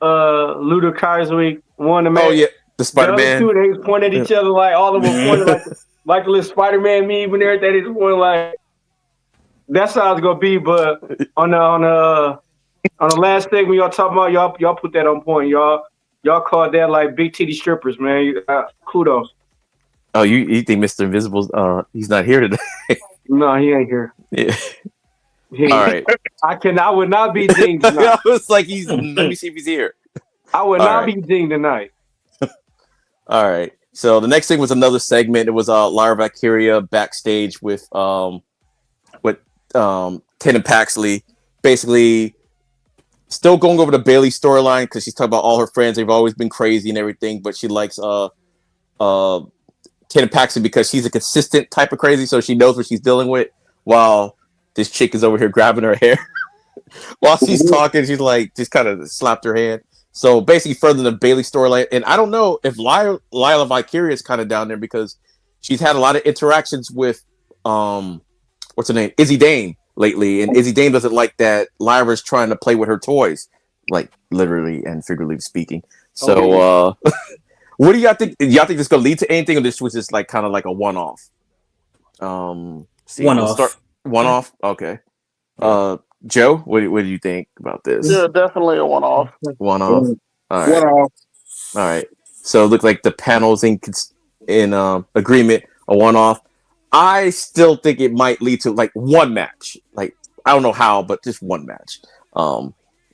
Luda Kaiserweek won the match? Oh yeah, the Spider-Man. The they was pointing at each other like all of them pointed like a little Spider-Man meme and everything. They just pointed like that's how it's gonna be. But on the last thing when y'all talking about y'all put that on point. Y'all called that like big titty strippers, man. Kudos. Oh, you think Mr. Invisible's he's not here today? No, he ain't here. Yeah. All right. I would not be dinged tonight. I was like, let me see if he's here. I would not be dinged tonight. All right. So the next thing was another segment. It was Lyra Valkyria backstage with Ken and Paxley, basically still going over the Bayley storyline because she's talking about all her friends. They've always been crazy and everything, but she likes Ken and Paxley because she's a consistent type of crazy, so she knows what she's dealing with. While this chick is over here grabbing her hair while she's talking, she's like just kind of slapped her hand. So basically, further the Bayley storyline, and I don't know if Lyra Valkyria is kind of down there because she's had a lot of interactions with what's her name, Izzy Dane lately, and Izzy Dane doesn't like that Lyra's trying to play with her toys, like literally and figuratively speaking. So, what do y'all think? Do y'all think this is gonna lead to anything, or this was just like kind of like a one-off? One-off. Okay. Joe, what do you think about this? Yeah, definitely a one-off. One-off. All right. One-off. All right. So it looked like the panel's in agreement, a one-off. I still think it might lead to like one match. Like I don't know how, but just one match.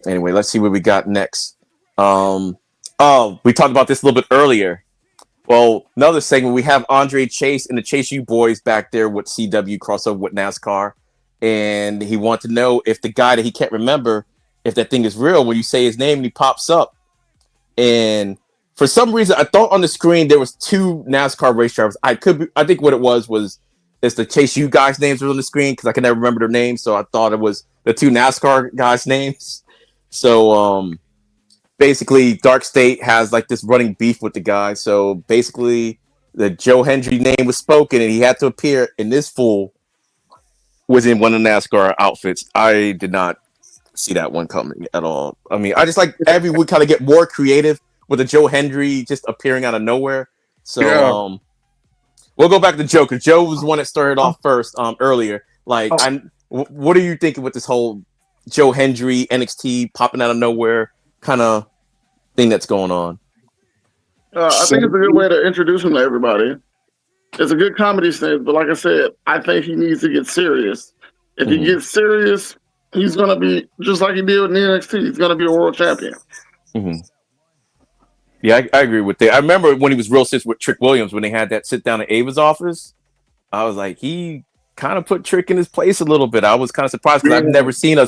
Anyway, let's see what we got next. We talked about this a little bit earlier. Well, another segment, we have Andre Chase and the Chase U boys back there with CW crossover with NASCAR. And he wants to know if the guy that he can't remember, if that thing is real, when you say his name and he pops up. And for some reason, I thought on the screen there was two NASCAR race drivers. I think what it was it's the Chase U guys' names were on the screen because I can never remember their names. So I thought it was the two NASCAR guys' names. So basically, Dark State has like this running beef with the guy. So basically, the Joe Hendry name was spoken and he had to appear, and this fool was in one of the NASCAR outfits. I did not see that one coming at all. I mean, I just like every week kind of get more creative with the Joe Hendry just appearing out of nowhere. So we'll go back to Joe because Joe was the one that started off first earlier. Like, what are you thinking with this whole Joe Hendry NXT popping out of nowhere kind of thing that's going on? I think it's a good way to introduce him to everybody. It's a good comedy thing, but like I said, I think he needs to get serious. If he gets serious, he's going to be just like he did with the NXT. He's going to be a world champion. Yeah, I agree with that. I remember when he was real serious with Trick Williams when they had that sit down at Ava's office. I was like, he kind of put Trick in his place a little bit. I was kind of surprised because I've never seen a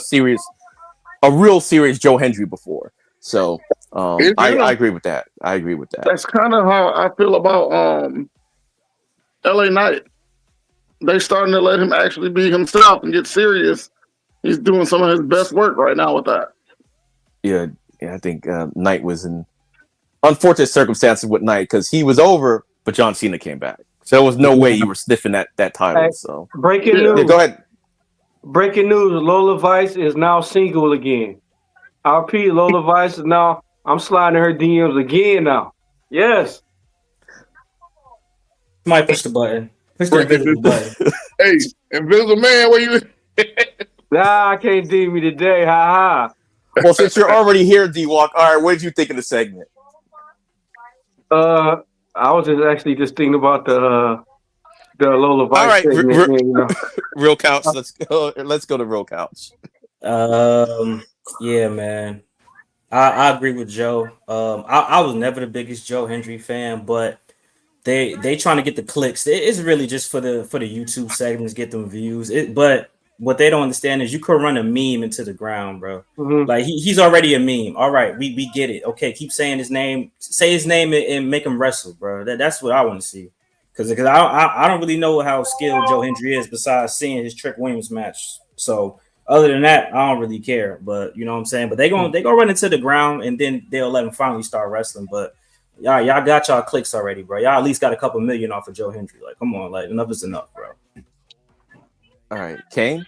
real serious Joe Hendry before. So I agree with that. That's kind of how I feel about LA Knight. They starting to let him actually be himself and get serious. He's doing some of his best work right now with that. Yeah, I think Knight was in unfortunate circumstances with Knight because he was over, but John Cena came back. So there was no way you were sniffing that title. So breaking news. Yeah, go ahead. Breaking news: Lola Vice is now single again. RP Lola Vice is now. I'm sliding her DMs again now. Yes. Might push the button. Push the invisible button. Hey, Invisible Man, where you? Nah, I can't DM me today. Ha ha. Well, since you're already here, D-Walk, all right, what did you think of the segment? I was just thinking about the Lola Vice. All right, segment, Real Couch. Let's go to Real Couch. Yeah, man. I agree with Joe. I was never the biggest Joe Hendry fan, but they trying to get the clicks. It's really just for the YouTube segments, get them views. But what they don't understand is you could run a meme into the ground, bro. Like he's already a meme. All right, we get it. Okay, keep saying his name. Say his name and make him wrestle, bro. That's what I want to see. Because I don't really know how skilled Joe Hendry is besides seeing his Trick Williams match. So other than that, I don't really care. But you know what I'm saying. But they gonna run into the ground and then they'll let him finally start wrestling. But y'all got y'all clicks already, bro. Y'all at least got a couple million off of Joe Hendry. Like, come on, like enough is enough, bro. All right, Kane.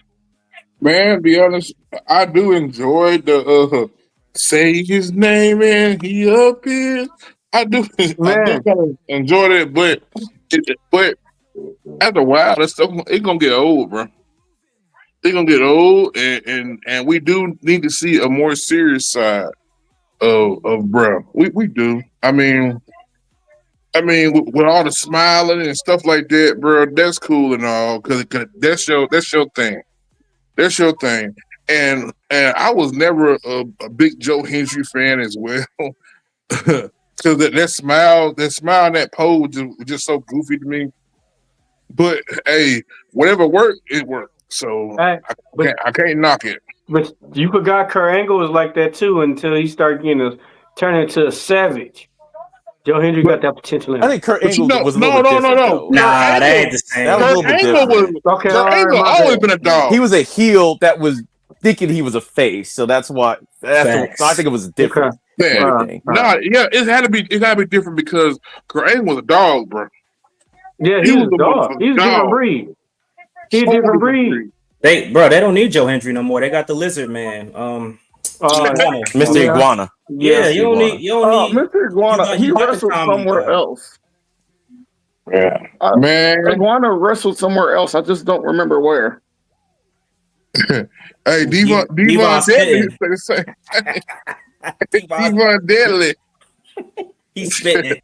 Man, be honest, I do enjoy the say his name and he up here. I do kind of enjoy it, but after a while, it's gonna get old, bro. It's gonna get old, and we do need to see a more serious side of bro. We do. I mean, with all the smiling and stuff like that, bro, that's cool and all, because that's your thing. That's your thing. And I was never a big Joe Hendry fan as well. Because that smile and that pose was just so goofy to me. But hey, whatever worked, it worked. So I can't knock it. But you forgot Kurt Angle was like that too until he started turning into a savage. Joe Hendry got that potential in him. I think Kurt Angle was a little bit different. No. Nah, that ain't the same. That was a little bit different. Kurt Angle always been a dog. He was a heel that was thinking he was a face, so that's why. So I think it was different. Okay. It had to be different because Kurt Angle was a dog, bro. Yeah, he was a dog. He was a different breed. He's a different breed. They don't need Joe Hendry no more. They got the Lizard Man. Mr. Iguana. Yeah, you don't need Mr. Iguana. He wrestled somewhere else. Yeah, man. Iguana wrestled somewhere else. I just don't remember where. Hey, Devon Deadly. Devon Deadly. He's spitting.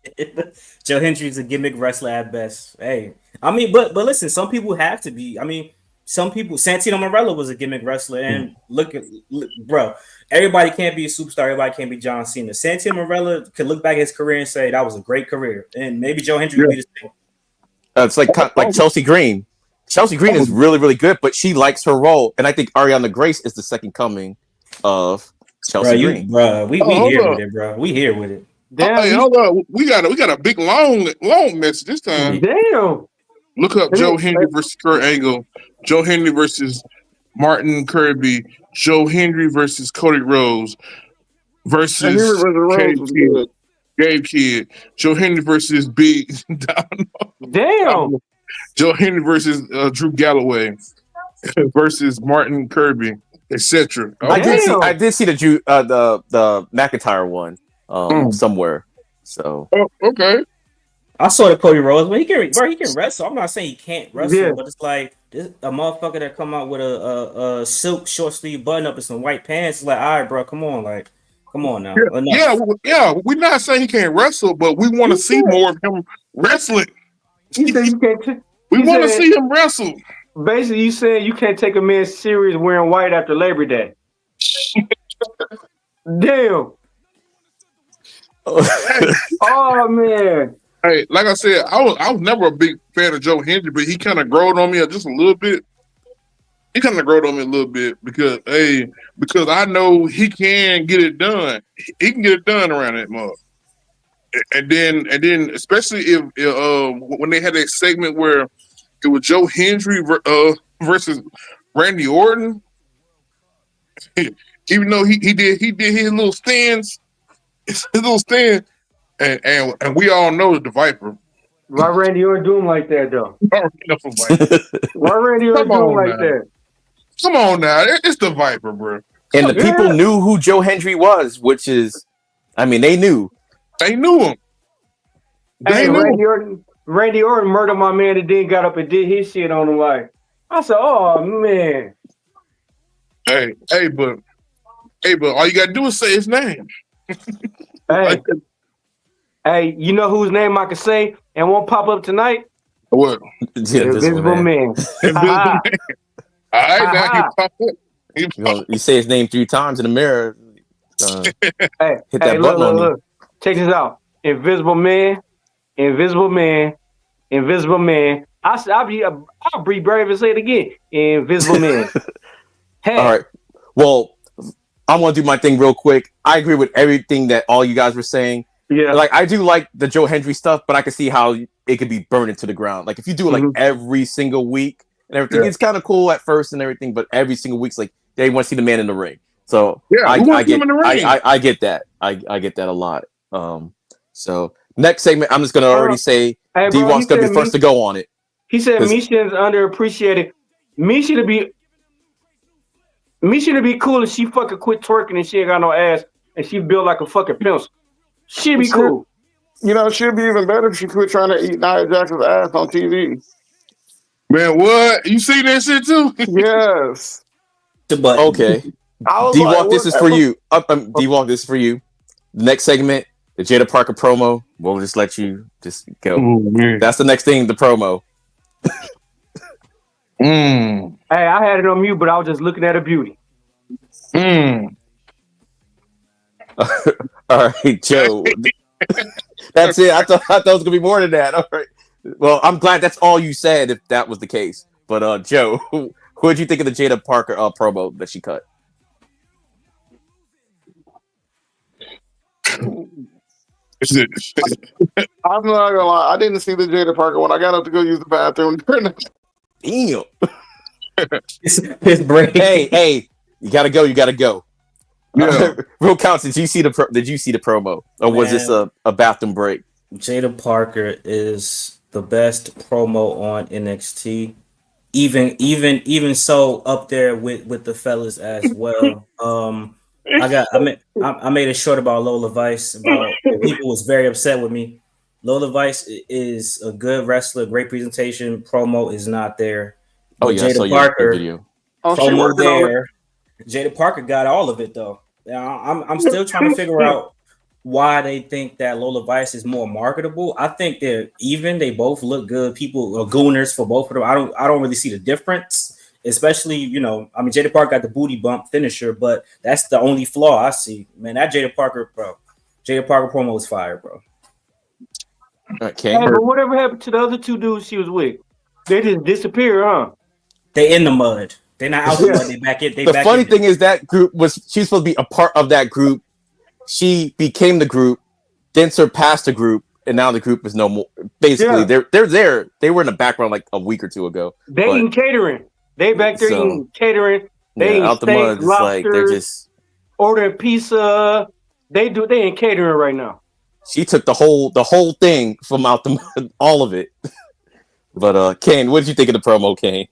Joe Hendry's a gimmick wrestler at best. Hey, I mean, but listen, some people have to be. I mean, some people. Santino Marella was a gimmick wrestler, and look, bro. Everybody can't be a superstar. Everybody can't be John Cena. Santino Marella could look back at his career and say that was a great career, and maybe Joe Hendry would be the same. It's like Chelsea Green. Chelsea Green is really, really good, but she likes her role, and I think Ariana Grace is the second coming of Chelsea Green. We here with it, bro. We here with it. Damn, hey, hold on. We got a big long message this time. Damn. Look up Joe Hendry versus Kurt Angle. Joe Hendry versus Martin Kirby. Joe Hendry versus Cody Rhodes versus Gabe Kidd. Joe Hendry versus B. Damn. Joe Hendry versus Drew Galloway versus Martin Kirby, etc. I did see the McIntyre one somewhere. So okay. I saw the Cody Rhodes, but he can wrestle. I'm not saying he can't wrestle, Yeah. but it's like a motherfucker that come out with a silk short sleeve button up and some white pants. It's like, all right, bro, come on now. Yeah. We're not saying he can't wrestle, but we want to see more of him wrestling. He said you can't. We want to see him wrestle. Basically, you saying you can't take a man serious wearing white after Labor Day. Damn. Oh man. Hey, like I said, I was never a big fan of Joe Hendry, but he kind of growed on me just a little bit. He kind of growed on me a little bit because I know he can get it done. He can get it done around that mug. And then especially if when they had that segment where it was Joe Hendry versus Randy Orton, even though he did his little stands, and we all know the Viper. Why Randy Orton do him like that though? Why Randy Orton do him like that? Come on now, it's the Viper, bro. And the people knew who Joe Hendry was, which is, I mean, they knew. They knew him. Randy Orton murdered my man and then got up and did his shit on the way. I said, oh man. Hey, but all you gotta do is say his name. Hey, you know whose name I can say and won't pop up tonight? What? Invisible Man. All right, now he popped up. You say his name 3 times in the mirror. Hit that button on you. Check this out. Invisible Man. I'll be brave and say it again. Invisible Man. Hey. All right. Well, I'm gonna do my thing real quick. I agree with everything that all you guys were saying. Yeah. Like I do like the Joe Hendry stuff, but I can see how it could be burned into the ground. Like if you do it like every single week and everything, it's kind of cool at first and everything, but every single week's like they want to see the man in the ring. So I get that. I get that a lot. So next segment, I'm just gonna already say D-Walk's gonna be first to go on it. He said Misha's underappreciated. Misha to be cool if she fucking quit twerking and she ain't got no ass and she built like a fucking pencil. She'd be cool. You know, she'd be even better if she quit trying to eat Nia Jackson's ass on TV. Man, what? You see that shit too? Yes. Okay. D-Walk, this is for you. D-Walk, this is for you. Next segment, the Jada Parker promo. We'll just let you just go. Ooh, that's the next thing, the promo. Hey, I had it on mute, but I was just looking at her beauty. All right, Joe. That's it. I thought it was gonna be more than that. All right. Well, I'm glad that's all you said if that was the case. But Joe, what did you think of the Jada Parker promo that she cut? I'm not gonna lie, I didn't see the Jada Parker when I got up to go use the bathroom. Damn. His brain. Hey, you gotta go. Yeah. Real counts. Did you see the promo, or was this a bathroom break? Jada Parker is the best promo on NXT. Even so, up there with the fellas as well. I made a short about Lola Vice. About people was very upset with me. Lola Vice is a good wrestler, great presentation. Promo is not there. Oh yeah, Jada Parker video. Promo there. Jada Parker got all of it though. I'm still trying to figure out why they think that Lola Vice is more marketable. I think they're even. They both look good. People are gooners for both of them. I don't really see the difference. Especially, Jada Parker got the booty bump finisher, but that's the only flaw I see. Man, that Jada Parker promo was fire, bro. Okay. Hey, but whatever happened to the other 2 dudes she was with? They just disappeared, huh? They in the mud. They're not out the mud. They back in. The funny thing is that group she's supposed to be a part of that group. She became the group, then surpassed the group, and now the group is no more. Basically, they're there. They were in the background like a week or 2 ago. They eating catering. They back there eating catering. They eating out the steak, mud. It's lobster, like they're just ordering pizza. They in catering right now. She took the whole thing from out the mud, all of it. But Kane, what did you think of the promo, Kane?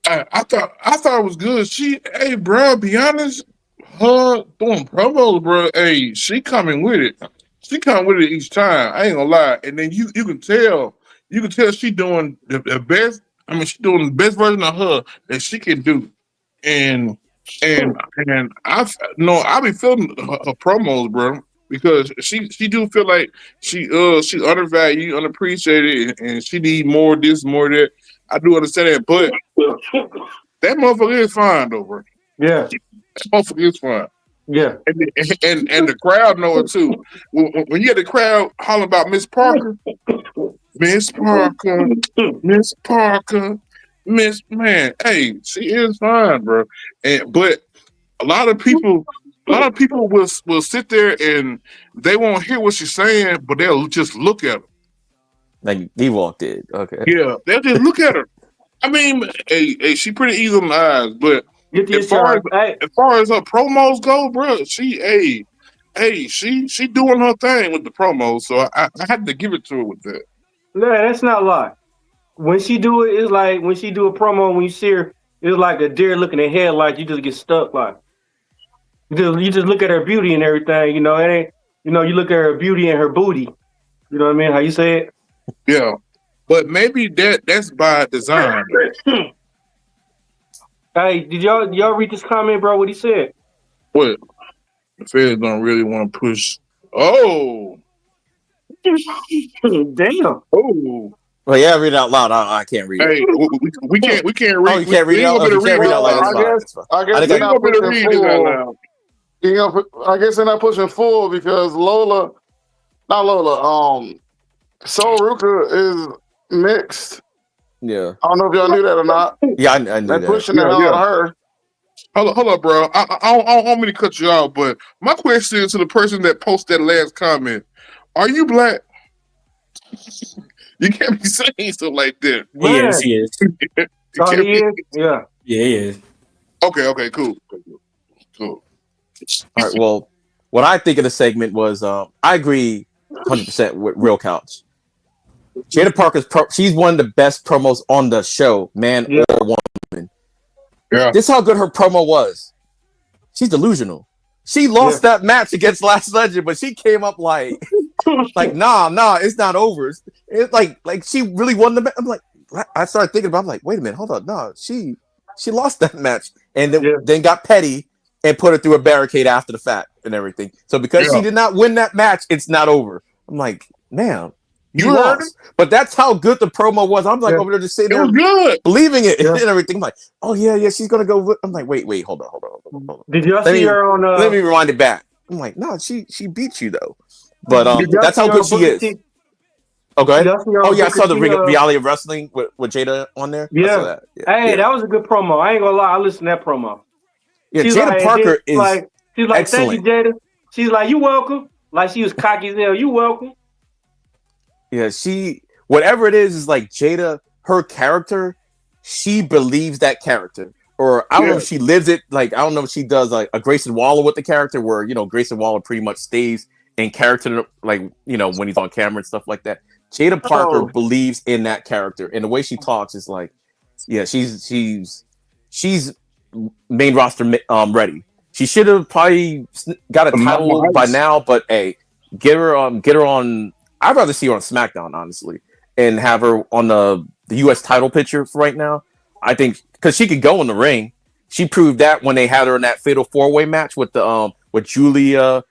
I thought it was good. Hey, bro, be honest, her doing promos, bro. Hey, she coming with it. she come with it each time. I ain't gonna lie. And then you can tell she doing the best. I mean, she doing the best version of her that she can do. And I be feeling her promos, bro, because she do feel like she undervalued, unappreciated, and she need more of this, more of that. I do understand that, but that motherfucker is fine though, bro. Yeah. That motherfucker is fine. Yeah. And the crowd know it too. When you get the crowd hollering about Miss Parker, Miss Parker, Miss Parker, Miss Man, hey, she is fine, bro. But a lot of people will sit there and they won't hear what she's saying, but they'll just look at her. Like D-Walk did. Okay. Yeah, they'll just look at her. I mean, hey, she pretty easy on the eyes, but as far as her promos go, bro, she doing her thing with the promos. So I had to give it to her with that. No, that's not a lie. When she do it, it's like when she do a promo. When you see her, it's like a deer looking ahead. Like you just get stuck. Like you just look at her beauty and everything. You know, it ain't. You know, you look at her beauty and her booty. You know what I mean? How you say it? Yeah, but maybe that's by design. Hey, did y'all read this comment, bro? What he said? What? The feds don't really want to push. Oh, damn. Oh. Well, yeah, read it out loud. I can't read it. Hey, we can't read. Oh, you can't read it out. You can't read it out loud. I guess they're not pushing full. I guess they're not pushing full because Soul Ruka is mixed. Yeah. I don't know if y'all knew that or not. Yeah, I knew they're that. pushing the hell out of her. Hold up, bro. I don't want me to cut you out, but my question is to the person that posted that last comment: are you black? You can't be saying stuff like that. He is. Oh, he is? Yeah. Yeah, he is. Okay, cool. All right. Well, what I think of the segment was, I agree 100% with Real Couch. Jada Parker's she's one of the best promos on the show, man or woman. Yeah. This is how good her promo was. She's delusional. She lost that match against Last Legend, but she came up like nah, it's not over. It's like she really won the match. I'm like, I started thinking about. I'm like, wait a minute, hold on, no, she lost that match and then got petty and put her through a barricade after the fact and everything. So because she did not win that match, it's not over. I'm like, man, you lost. But that's how good the promo was. I'm like over there just sitting there believing it and everything. I'm like, oh yeah, she's gonna go. I'm like, wait, hold on. Did y'all see her on? Let me rewind it back. I'm like, no, she beat you though. But that's how good she is. Oh, go ahead. Oh yeah, I saw the reality of wrestling with Jada on there. Yeah. I saw that. Hey, that was a good promo. I ain't gonna lie, I listened to that promo. Yeah, Jada Parker is she's like, thank you, Jada. She's like, you welcome. Like she was cocky as hell. You welcome. Yeah, whatever it is like Jada, her character, she believes that character. Or I don't know if she lives it, like I don't know if she does like a Grayson Waller with the character where, Grayson Waller pretty much stays in character, like, when he's on camera and stuff like that. Jada Parker believes in that character. And the way she talks is like, yeah, she's main roster ready. She should have probably got a title by now, but hey, get her on. I'd rather see her on SmackDown, honestly, and have her on the U.S. title picture for right now. I think because she could go in the ring. She proved that when they had her in that Fatal 4-Way match with with Julia,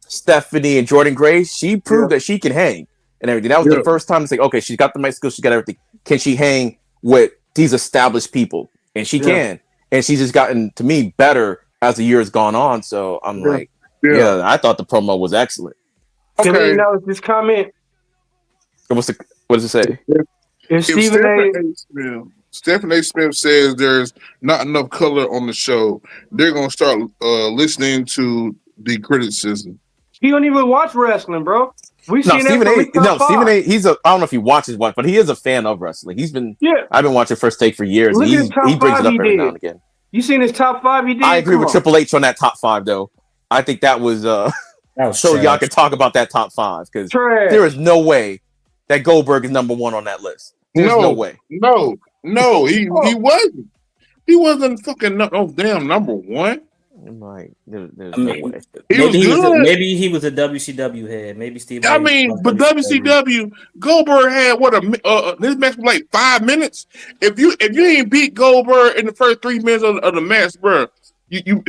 Stephanie, and Jordan Grace. She proved that she can hang and everything. That was the first time it's like, okay, she's got the mic skills, she got everything. Can she hang with these established people? And she can. And she's just gotten, to me, better as the year has gone on. So I'm like, I thought the promo was excellent. Can we know this comment? What does it say? If Stephen A. Smith says there's not enough color on the show, they're gonna start listening to the criticism. He don't even watch wrestling, bro. Stephen A. He's I don't know if he watches one, but he is a fan of wrestling. He's been I've been watching First Take for years. He brings it up every now and again. You seen his top 5 he did? I agree with Triple H on that top 5 though. I think that was so y'all can talk about that top 5 because there is no way that Goldberg is number 1 on that list. There's no way. No, he wasn't. He wasn't fucking no damn number 1. I'm like, there's I mean, no way. maybe he was a WCW head. Maybe Steve. I mean, but WCW Goldberg had this match was like 5 minutes. If you ain't beat Goldberg in the first 3 minutes of the match, bro, you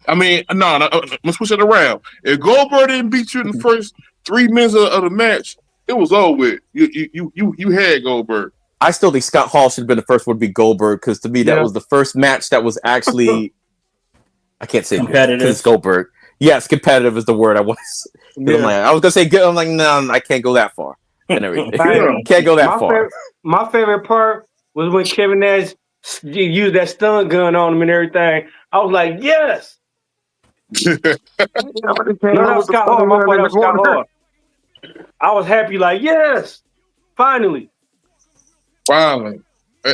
I mean, no, let's switch it around. If Goldberg didn't beat you in the first 3 minutes of the match, it was over with. You had Goldberg. I still think Scott Hall should have been the first one to beat Goldberg because to me that was the first match that was actually I can't say competitive. Because it's Goldberg. Yes, competitive is the word I want to say. Yeah. I was gonna say good. I'm like, no, I can't go that far. And everything. Can't go that far. My favorite part was when Kevin Nash used that stun gun on him and everything. I was like, yes. Scott Hall. I was happy, like, yes, finally.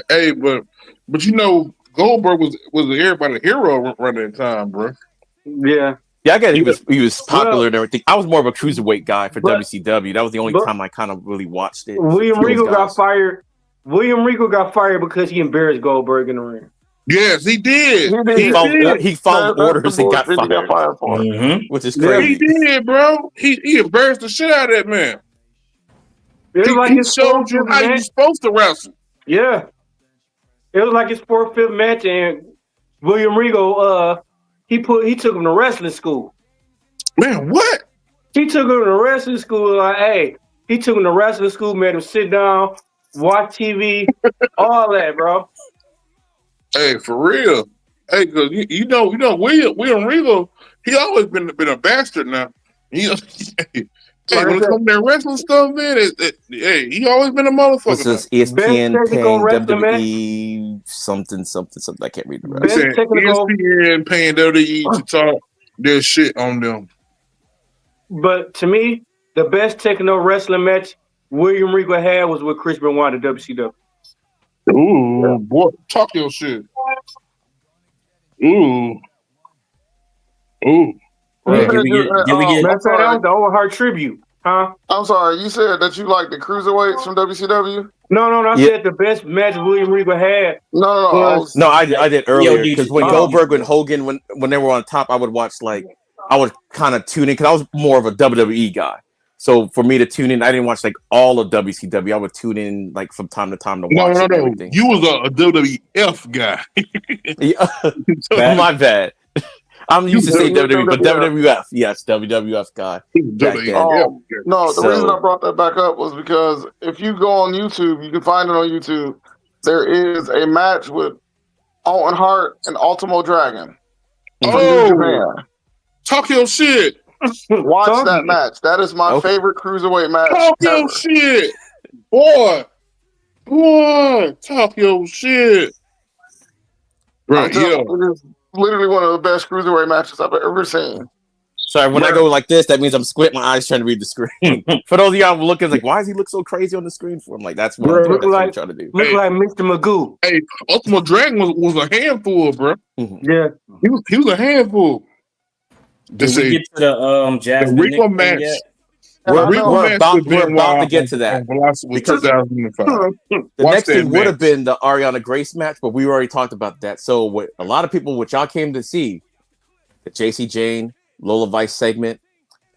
Hey, but you know, Goldberg was everybody's hero running the time, bro. Yeah. Yeah, I get it. He was popular and everything. I was more of a cruiserweight guy for WCW. That was the only time I kind of really watched it. William Regal got fired. William Regal got fired because he embarrassed Goldberg in the ring. Yes, he did. He followed orders and got fired for it, which is crazy. He did, bro. He embarrassed the shit out of that man. He showed you how you're supposed to wrestle. Yeah. It was like his 4th, 5th match, and William Regal, he took him to wrestling school. Man, what? He took him to wrestling school. Like, hey, he took him to wrestling school, made him sit down, watch TV, all that, bro. Hey, for real. Hey, cause you know, William Regal, he always been a bastard now. When it comes to that wrestling stuff, man, he always been a motherfucker. This is ESPN paying WWE something. I can't read the rest. ESPN paying WWE to talk their shit on them. But to me, the best techno wrestling match William Regal had was with Chris Benoit at WCW. Ooh, boy, talk your shit. Ooh. Right. Did we get the Owen Hart tribute, huh? I'm sorry, you said that you like the cruiserweights from WCW? No, I said the best match William Regal had. No, I did earlier because when Goldberg and Hogan, when they were on top, I would watch I would kind of tune in because I was more of a WWE guy. So for me to tune in, I didn't watch all of WCW. I would tune in from time to time to watch everything. You was a WWF guy. My bad. I'm used to saying WWE, but WWF, yes, WWF guy. No, the reason I brought that back up was because if you go on YouTube, you can find it on YouTube. There is a match with Owen Hart and Ultimo Dragon. Talk your shit. Watch that match. That is my favorite cruiserweight match. Talk your shit, boy. Talk your shit. Right, it is literally one of the best cruiserweight matches I've ever seen. Sorry, when I go like this, that means I'm squinting my eyes trying to read the screen. For those of y'all looking why does he look so crazy on the screen for? I'm like, that's what I'm trying to do. Look like Mr. Magoo. Hey, Ultimo Dragon was a handful, bro. Yeah. He was a handful. Did we get to the Jasmine Rico match? We're about to get to that. Because the next thing would have been the Ariana Grace match, but we already talked about that. So what a lot of people, which y'all came to see, the JC Jane, Lola Vice segment.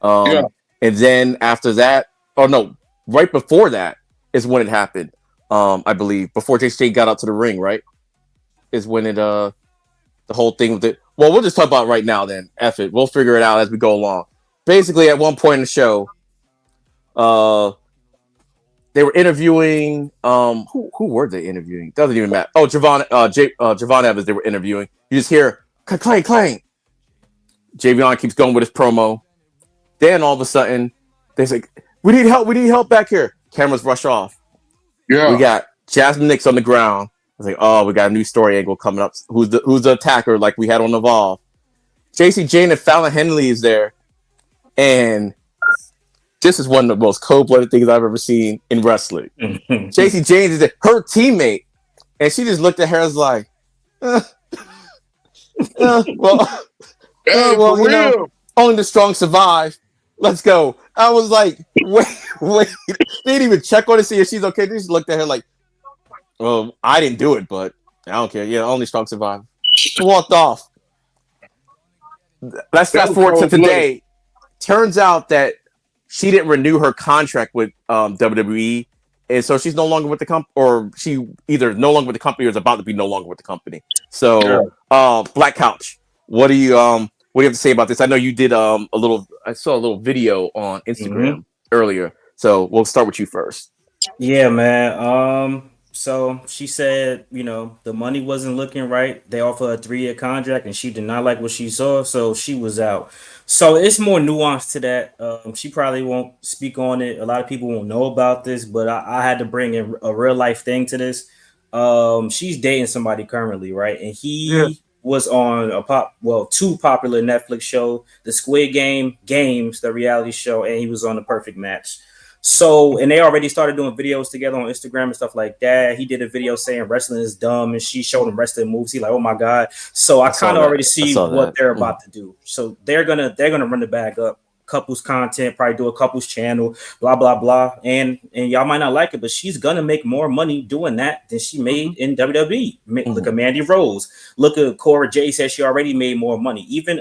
And then after that, right before that is when it happened. I believe before JC Jane got out to the ring, right? Is when it the whole thing with it. Well, we'll just talk about it right now then. F it. We'll figure it out as we go along. Basically, at one point in the show, they were interviewing who were they interviewing? Doesn't even matter. Oh, Javon Evans, they were interviewing. You just hear clang clang. Javion keeps going with his promo. Then all of a sudden, they say, we need help back here. Cameras rush off. Yeah. We got Jasmine Nix on the ground. I was like, oh, we got a new story angle coming up. Who's the attacker like we had on Evolve? JC Jane and Fallon Henley is there. And this is one of the most cold-blooded things I've ever seen in wrestling. JC Jane is her teammate. And she just looked at her as like, only the strong survive. Let's go. I was like, wait. They didn't even check on her to see if she's okay. They just looked at her like, well, I didn't do it, but I don't care. Yeah, only strong survive. She walked off. let's That fast was forward to cold-blooded. today. Turns out that she didn't renew her contract with WWE, and so she's no longer with the company, or she either no longer with the company or is about to be no longer with the company. So, Black Couch, what do you have to say about this? I know you did I saw a little video on Instagram earlier, so we'll start with you first. Yeah, man. So she said, the money wasn't looking right. They offered a 3-year contract, and she did not like what she saw, so she was out. So it's more nuanced to that. She probably won't speak on it. A lot of people won't know about this, but I had to bring in a real life thing to this. She's dating somebody currently, right? And he was on two popular Netflix show, the Squid Games, the reality show, and he was on The Perfect Match. So, and they already started doing videos together on Instagram and stuff like that. He did a video saying wrestling is dumb, and she showed him wrestling moves. He's like, "Oh my god!" So I kind of already see what they're about to do. So they're gonna run the bag up, couples content, probably do a couples channel, blah blah blah. And y'all might not like it, but she's gonna make more money doing that than she made in WWE. Look at Mandy Rose. Look at Cora J. Said she already made more money. Even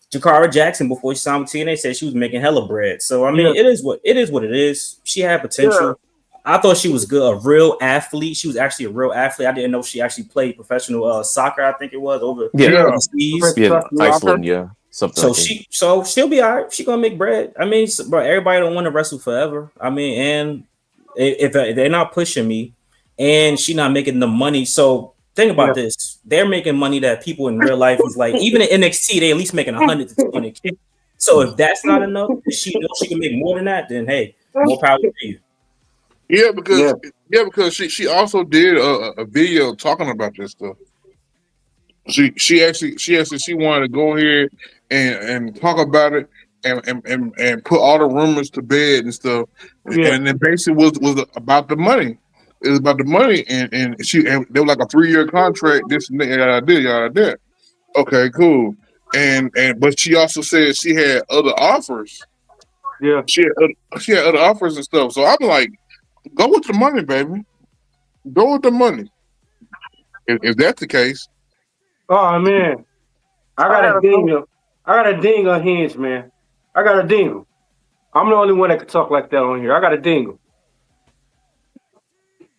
Jakara Jackson, before she signed with TNA, said she was making hella bread. So I mean, it is what it is. She had potential. I thought she was good, a real athlete. She was actually a real athlete. I didn't know she actually played professional soccer. I think it was overseas. Iceland, something. So she'll be all right. She gonna make bread. I mean, bro, everybody don't want to wrestle forever. I mean, and if they're not pushing me, and she not making the money, so. Think about this. They're making money that people in real life is like, even in NXT, they at least making 100 to 200K. So if that's not enough, if she knows she can make more than that, then hey, more power to you. Yeah, because she also did a video talking about this stuff. She actually wanted to go here and talk about it and put all the rumors to bed and stuff. Yeah. And then basically was about the money. It was about the money, and they were like a 3-year contract. This and that, yada. Okay, cool. But she also said she had other offers. Yeah, she had other offers and stuff. So I'm like, go with the money, baby. Go with the money. If that's the case. Oh man, I got a dingle. I got a dingle on Hinge, man. I got a dingle. I'm the only one that can talk like that on here. I got a dingle.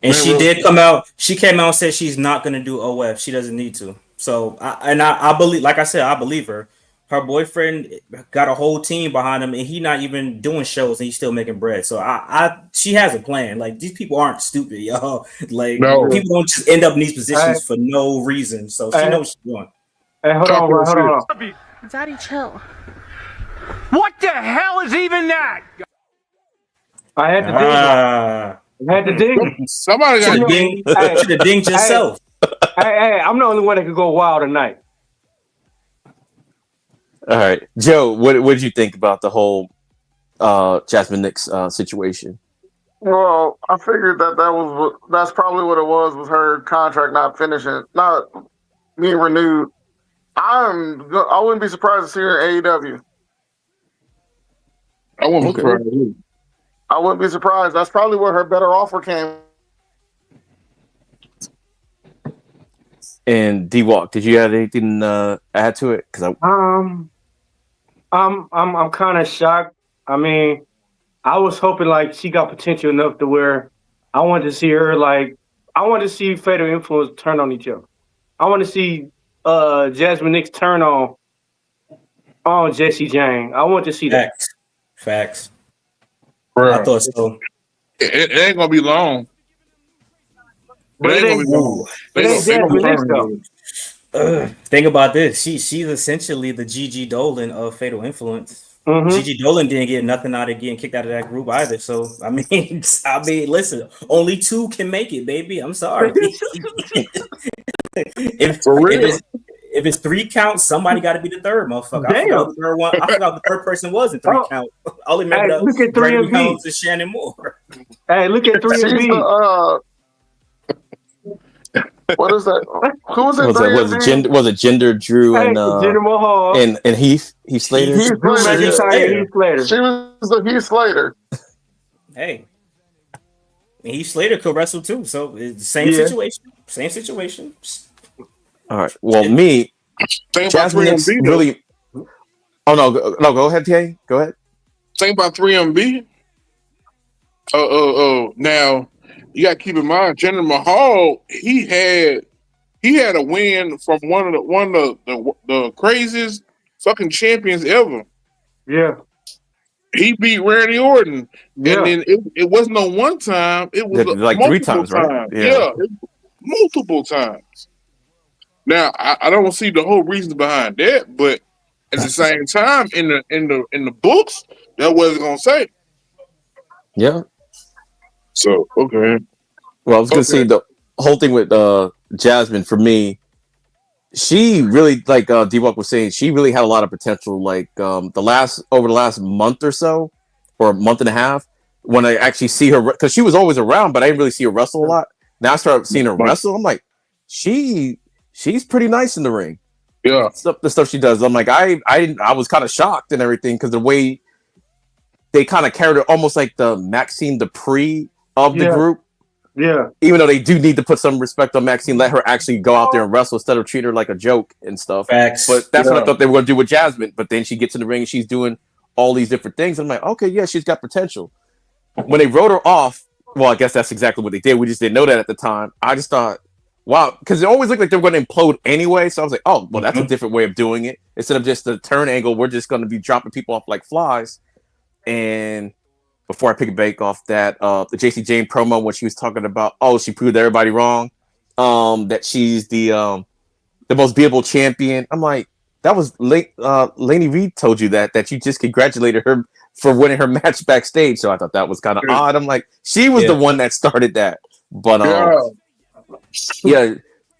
And she did come out. She came out and said she's not going to do OF. She doesn't need to. So I believe, like I said, I believe her. Her boyfriend got a whole team behind him, and he not even doing shows, and he's still making bread. So she has a plan. Like, these people aren't stupid, y'all. Like, people don't just end up in these positions for no reason. So she knows what she's doing. Hey, hold on. Daddy, chill. What the hell is even that? I had to dingle. I had to dingle. Somebody got to ding yourself. Hey, I'm the only one that could go wild tonight. All right, Joe, what did you think about the whole Jasmine Nix situation? Well, I figured that's probably what it was her contract not being renewed. I wouldn't be surprised to see her in AEW. I wouldn't be surprised. I wouldn't be surprised. That's probably where her better offer came. And D-Walk, did you have anything add to it? Because I'm kind of shocked. I mean, I was hoping like she got potential enough to where I wanted to see her I wanted to see Fatal Influence turn on each other. I want to see Jasmine Nix turn on Jessie Jane. I want to see that. Facts. Bro, I thought so. It ain't gonna be long. But it ain't Jasmine Nix though. Think about this. She's essentially the Gigi Dolan of Fatal Influence. Mm-hmm. Gigi Dolan didn't get nothing out of getting kicked out of that group either. So I mean, listen, only 2 can make it, baby. I'm sorry. If it's 3 counts, somebody got to be the third, motherfucker. I forgot the third one. I forgot the third person was in 3 count. I only remember look at 3 and B. And Shannon Moore. Hey, look at 3 and B. What is that? Who was it? Was it Gender Drew and Jinder Mahal and Heath Slater? Heath Slater. She was the Heath Slater. Hey, and Heath Slater could wrestle too. So it's the same situation. All right. Well, Jasmine Nix Oh no, go ahead, Tay. Go ahead. Think about 3MB. Now you got to keep in mind, Jinder Mahal. He had a win from one of the craziest fucking champions ever. Yeah. He beat Randy Orton, Yeah. and then it wasn't no one time. It was Like 3 times, right? Yeah, multiple times. Now I don't see the whole reason behind that, but at the same time, in the books, that wasn't gonna say. Yeah. So okay. Well, I was gonna say the whole thing with Jasmine for me. She really, like D-Walk was saying, she really had a lot of potential. Like over the last month or so, or a month and a half, when I actually see her, because she was always around, but I didn't really see her wrestle a lot. Now I started seeing her wrestle. I'm like, she's pretty nice in the ring. Yeah, The stuff she does. I'm like, I was kind of shocked and everything because the way they kind of carried her, almost like the Maxine Dupree of the group. Yeah. Even though they do need to put some respect on Maxine, let her actually go out there and wrestle instead of treat her like a joke and stuff. Facts. But that's what I thought they were going to do with Jasmine. But then she gets in the ring and she's doing all these different things. I'm like, okay, yeah, she's got potential. When they wrote her off, well, I guess that's exactly what they did. We just didn't know that at the time. I just thought, wow, because it always looked like they were going to implode anyway. So I was like, oh, well, that's a different way of doing it. Instead of just the turn angle, we're just going to be dropping people off like flies. And before I pick a bake off that, the JC Jane promo when she was talking about, she proved everybody wrong, that she's the most beatable champion. I'm like, that was Lainey Reed told you that you just congratulated her for winning her match backstage. So I thought that was kind of odd. I'm like, she was the one that started that. But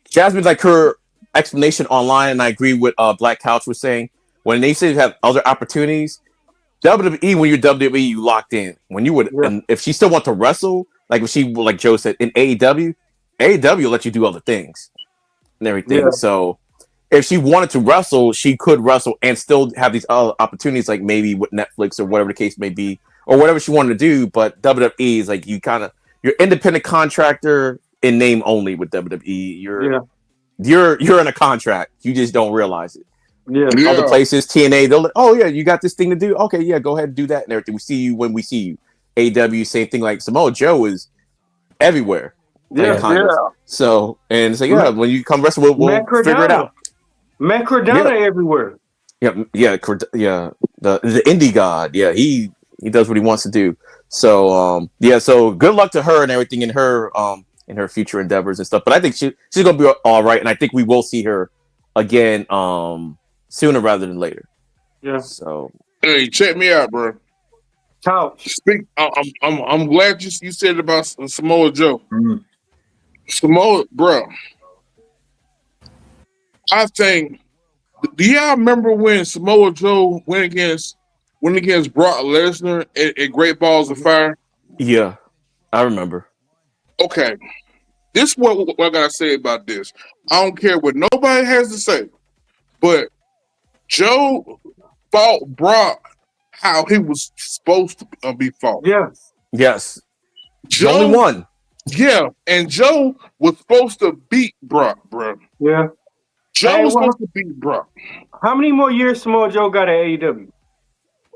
Jasmine's like her explanation online, and I agree with Black Couch was saying when they say you have other opportunities. WWE, when you're WWE, you locked in. When you would, and if she still want to wrestle, like if she, like Joe said, in AEW will let you do other things and everything. Yeah. So if she wanted to wrestle, she could wrestle and still have these other opportunities, like maybe with Netflix or whatever the case may be, or whatever she wanted to do. But WWE is like you're independent contractor in name only with WWE. You're in a contract. You just don't realize it. Yeah. Other places, TNA, they'll like, you got this thing to do. Okay, yeah, go ahead and do that and everything. We see you when we see you. AW, same thing. Like Samoa Joe is everywhere. So and it's like, when you come wrestle, we'll figure it out. Matt Cardona everywhere. Yeah. The indie god. Yeah, he does what he wants to do. So so good luck to her and everything in her future endeavors and stuff. But I think she's gonna be all right, and I think we will see her again sooner rather than later. Yeah. So hey, check me out, bro. How? I'm glad you said about Samoa Joe. Mm-hmm. Samoa, bro. I think. Do y'all remember when Samoa Joe went against Brock Lesnar at Great Balls of Fire? Yeah, I remember. Okay, this is what I gotta say about this. I don't care what nobody has to say, but Joe fought Brock how he was supposed to be fought. Yeah. Yes. Joe, the only one. Yeah, and Joe was supposed to beat Brock, bro. Yeah. Joe was supposed to beat Brock. How many more years Samoa Joe got at AEW?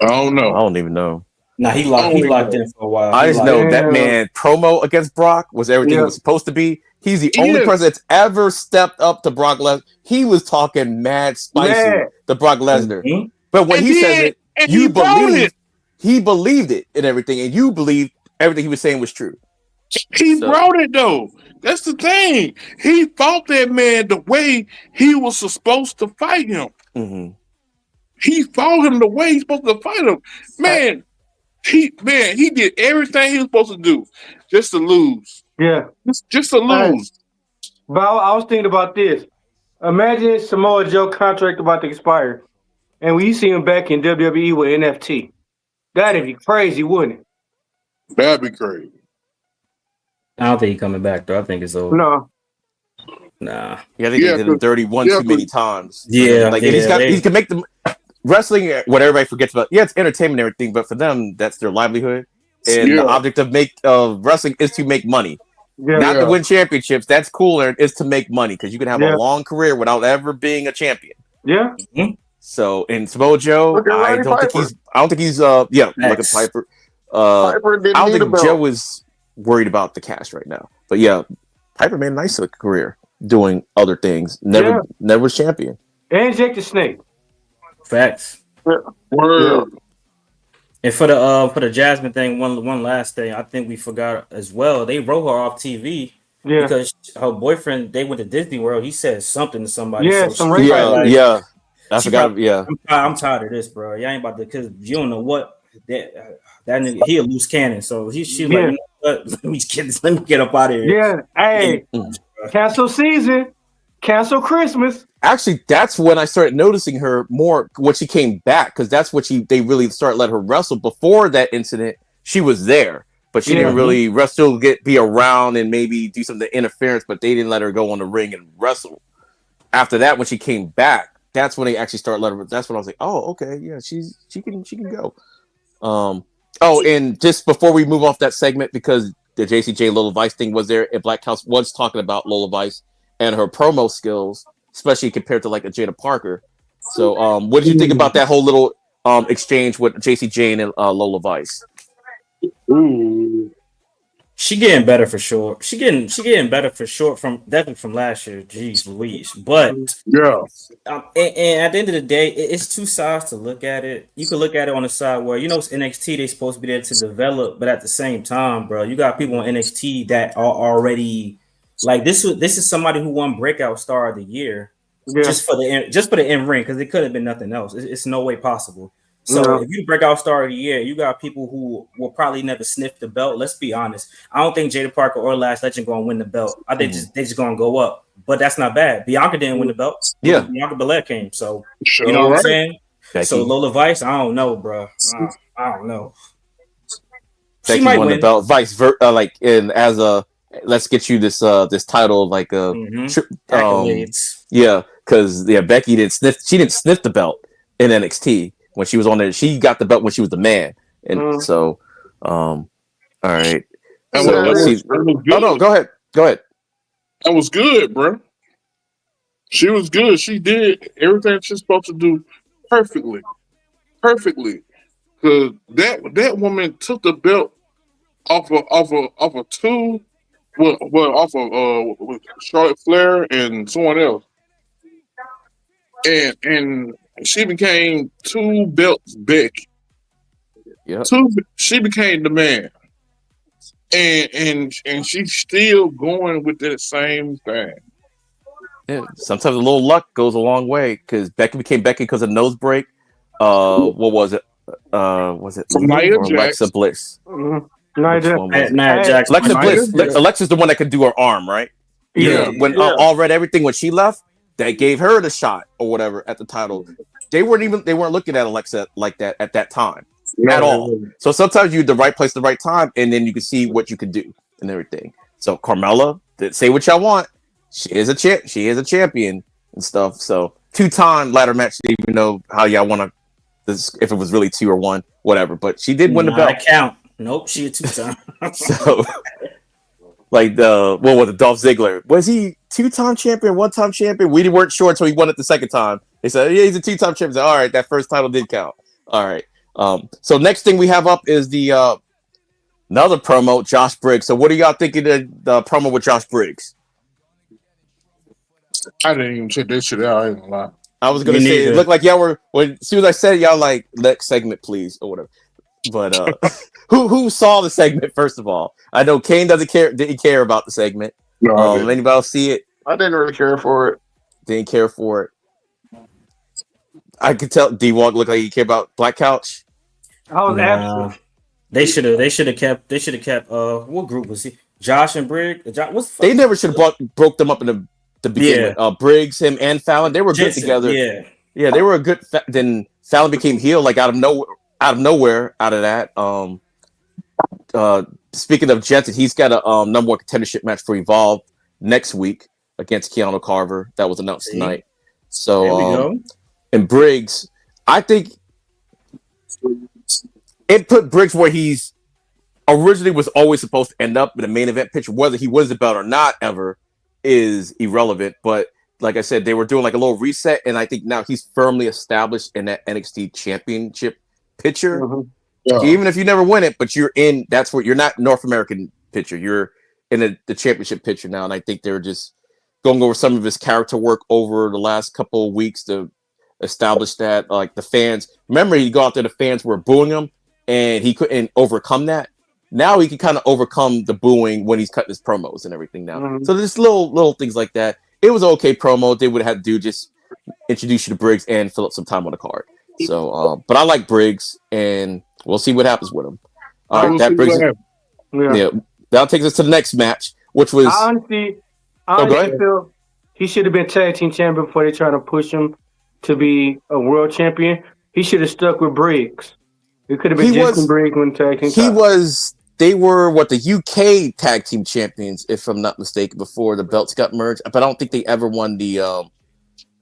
I don't know. I don't even know. Nah, he locked in for a while. I just know that man promo against Brock was everything it was supposed to be. He's the only person that's ever stepped up to Brock Lesnar. He was talking mad spicy to Brock Lesnar. Mm-hmm. But when he says it, you believe it. He believed it and everything, and you believed everything he was saying was true. He brought it though. That's the thing. He fought that man the way he was supposed to fight him. Mm-hmm. He fought him the way he's supposed to fight him. Man, he did everything he was supposed to do just to lose. Yeah. Just to lose. But I was thinking about this. Imagine Samoa Joe contract about to expire, and we see him back in WWE with NFT. That'd be crazy, wouldn't it? That'd be crazy. I don't think he's coming back, though. I think it's over. No. Nah. Yeah, I think he did him dirty too many times. Yeah. Like, he can make the wrestling what everybody forgets about. Yeah, it's entertainment and everything, but for them, that's their livelihood. And the object of wrestling is to make money. Yeah, not to win championships. That's cooler. Is to make money because you can have a long career without ever being a champion. Yeah. Mm-hmm. So in Samoa Joe, Look at I Roddy don't think Piper. he's look at Next. Piper. Piper didn't I don't need a think belt. Joe is worried about the cash right now. But yeah, Piper made a nice career doing other things. Never was champion. And Jake the Snake. Facts. Word. And for the Jasmine thing, one last thing, I think we forgot as well. They wrote her off TV because her boyfriend, they went to Disney World. He said something to somebody. Yeah, so some she rape probably alert. like, Yeah. I she forgot. probably- Yeah. I'm tired of this, bro. Y'all ain't about to, because you don't know what that nigga, he a loose cannon. So she's like, you know what? Let me get up out of here. Yeah. Hey, cancel season, cancel Christmas. Actually, that's when I started noticing her more when she came back, because that's what they really started letting her wrestle. Before that incident, she was there, but she didn't really wrestle, be around and maybe do some of the interference, but they didn't let her go on the ring and wrestle. After that, when she came back, that's when they actually started letting her. That's when I was like, oh, okay, yeah, she can go. And just before we move off that segment, because the JCJ Lola Vice thing was there, and Black House was talking about Lola Vice and her promo skills, especially compared to like a Jada Parker. So, what did you think about that whole little exchange with JC Jane and Lola Vice? She getting better for sure. She getting better for sure from definitely from last year. Jeez Louise. But and at the end of the day, it's two sides to look at it. You can look at it on the side where, it's NXT, they supposed to be there to develop, but at the same time, bro, you got people on NXT that are already like this is somebody who won Breakout Star of the Year just for the in ring, because it could have been nothing else. It's no way possible. So if you break out Star of the Year, you got people who will probably never sniff the belt. Let's be honest. I don't think Jada Parker or Lash Legend going to win the belt. I think they just going to go up. But that's not bad. Bianca didn't win the belt. Yeah. Bianca Belair came. So, you know what I'm saying? Becky. So Lola Vice, I don't know, bro. I don't know. Becky She might won win. the belt. Vice, let's get you this title, like accolades. Because Becky didn't sniff. She didn't sniff the belt in NXT when she was on there. She got the belt when she was the man, and so, all right. So let's see. Oh no, go ahead. That was good, bro. She was good. She did everything she's supposed to do perfectly. Because that woman took the belt off of two, off of Charlotte Flair and someone else, and she became two belts back. Yeah. She became the man, and she's still going with that same thing. Yeah, sometimes a little luck goes a long way, because Becky became Becky because of nose break. What was it? Was it Nia or Alexa Bliss? Nia Jax. Alexa Bliss. Alexa's the one that could do her arm, right? When All Red Everything, when she left, that gave her the shot or whatever at the title. They weren't looking at Alexa like that at that time at all. So sometimes you're the right place, the right time, and then you can see what you can do and everything. So Carmella, say what y'all want. She is a champion and stuff. So 2-time ladder match, even know how y'all want to, if it was really 2 or 1, whatever. But she did win the belt. I count. Nope, she a 2-time. So, like what was it? Dolph Ziggler, was he 2-time champion, 1-time champion? We weren't sure until he won it the second time. They said, yeah, he's a 2-time champion. All right, that first title did count. All right. So next thing we have up is the another promo, Josh Briggs. So what are y'all thinking of the promo with Josh Briggs? I didn't even check that shit out. I ain't gonna lie. I was gonna say it looked like y'all were. As soon as I said it, y'all like, next segment, please, or whatever. But who saw the segment first of all? I know Kane didn't care about the segment. No, anybody else see it? I didn't really care for it. Didn't care for it. I could tell D-Walk looked like he cared about Black Couch. I was absent. They should have kept. What group was he? Josh and Briggs. They never should have broke them up in the beginning. Briggs, him, and Fallon. They were good together. Yeah, they were a good. Then Fallon became heel like out of nowhere. Out of that. Speaking of Jensen, he's got a number 1 contendership match for Evolve next week against Keanu Carver. That was announced tonight. So there we go. And Briggs, I think it put Briggs where he's originally was always supposed to end up in the main event picture. Whether he wins the belt or not ever is irrelevant. But like I said, they were doing like a little reset, and I think now he's firmly established in that NXT championship picture. Mhm. Even if you never win it, but you're in. That's where you're not North American picture. You're in the championship picture now, and I think they're just going over some of his character work over the last couple of weeks to establish that. Like the fans, remember he go out there, the fans were booing him, and he couldn't overcome that. Now he can kind of overcome the booing when he's cutting his promos and everything now. Mhm. So there's little things like that. It was an okay promo. They would have had to do just introduce you to Briggs and fill up some time on the card. So, but I like Briggs, and we'll see what happens with him. All right, that brings it. Yeah, that takes us to the next match, which was. I honestly ahead. feel he should have been tag team champion before they tried to push him to be a world champion. He should have stuck with Briggs. It could have been Justin Briggs when tag team. They were the UK tag team champions, if I'm not mistaken, before the belts got merged. But I don't think they ever won the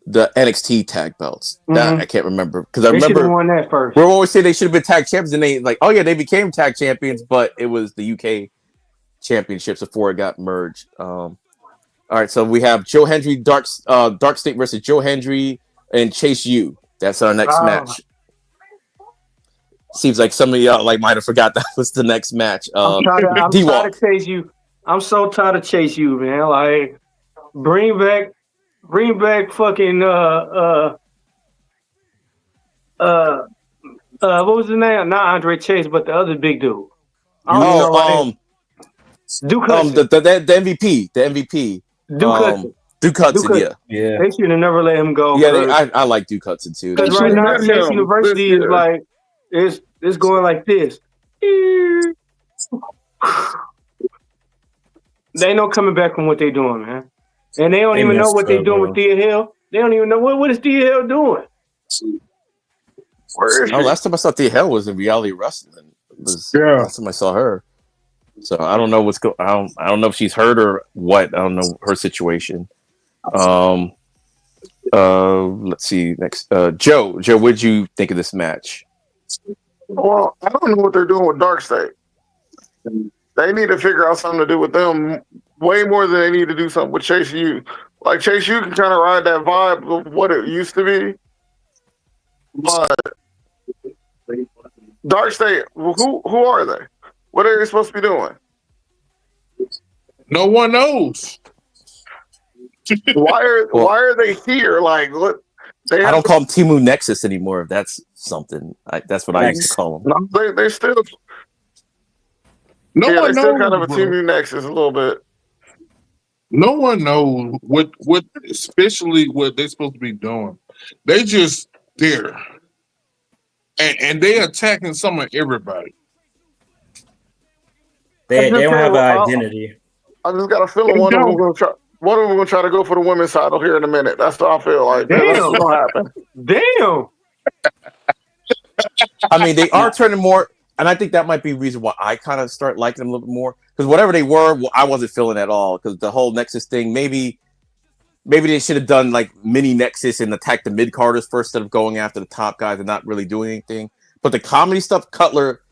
NXT tag belts. That I can't remember because I remember won that first. We always say they should have been tag champions, and they they became tag champions, but it was the UK championships before it got merged. All right, so we have Joe Hendry, Dark State versus Joe Hendry and Chase U. That's our next match. Seems like some of y'all might have forgot that was the next match. I'm tired of Chase U. I'm so tired of Chase U, man. Like, bring back fucking what was his name? Not Andre Chase, but the other big dude. Duke Hudson. The MVP. Duke Hudson, yeah. They should have never let him go. Yeah, I like Duke Hudson too. Because right now, Chase University is like it's going like this. They know coming back from what they're doing, man, and they don't even know what they're doing with Thea Hill. They don't even know what is Thea Hill doing. Last time I saw Thea Hill was in reality wrestling. Last time I saw her. So I don't know what's going. I don't know if she's hurt or what. I don't know her situation. Let's see next. Joe, what did you think of this match? Well, I don't know what they're doing with Dark State. They need to figure out something to do with them way more than they need to do something with Chase U. Like Chase U can kind of ride that vibe of what it used to be, but Dark State, who are they? What are they supposed to be doing? No one knows. Why are they here? Like, what? I don't call them Timu Nexus anymore. If that's something, that's what I used to call them. They still. No one knows. Still kind of a Timu Nexus a little bit. No one knows what especially what they're supposed to be doing. They just there, and they attacking some of everybody. They don't have an identity. I just got a feeling one of them going to try to go for the women's title here in a minute. That's what I feel like. That's what's going to happen. Damn. I mean, they are turning more, and I think that might be the reason why I kind of start liking them a little bit more. Because whatever they were, I wasn't feeling at all. Because the whole Nexus thing, maybe they should have done like mini Nexus and attacked the mid carders first instead of going after the top guys and not really doing anything. But the comedy stuff, Cutler,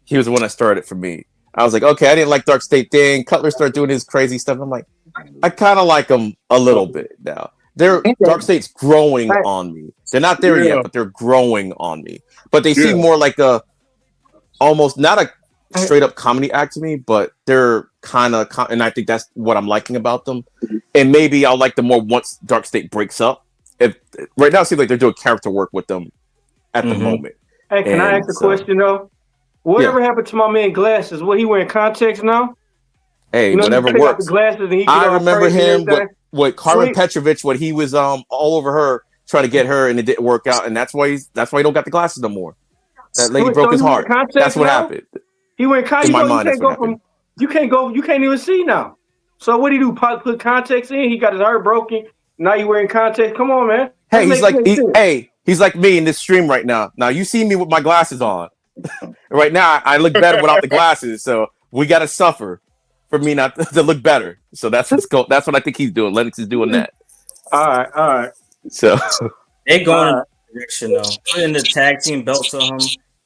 he was the one that started it for me. I was like, okay, I didn't like Dark State thing. Cutler started doing his crazy stuff. I'm like, I kind of like him a little bit now. Dark State's growing on me. They're not there yet, but they're growing on me. But they seem more like almost not a straight up comedy act to me, but they're kind of, and I think that's what I'm liking about them. And maybe I'll like them more once Dark State breaks up. Right now, it seems like they're doing character work with them at the moment. Hey, can I ask a question though? Whatever happened to my man Glasses? What, he wearing contacts now? Hey, whatever works. I remember him with Carmen Petrovich when he was all over her trying to get her, and it didn't work out, and that's why he don't got the glasses no more. That lady broke his heart. That's what happened. He went contacts. You can't even see now. So what do you do? Put contacts in? He got his heart broken. Now you wearing contacts? Come on, man. Hey, he's like me in this stream right now. Now you see me with my glasses on. Right now, I look better without the glasses, so we got to suffer for me not to look better. So that's what I think he's doing. Lennox is doing that. All right. So they going in that direction though. Putting the tag team belts on him,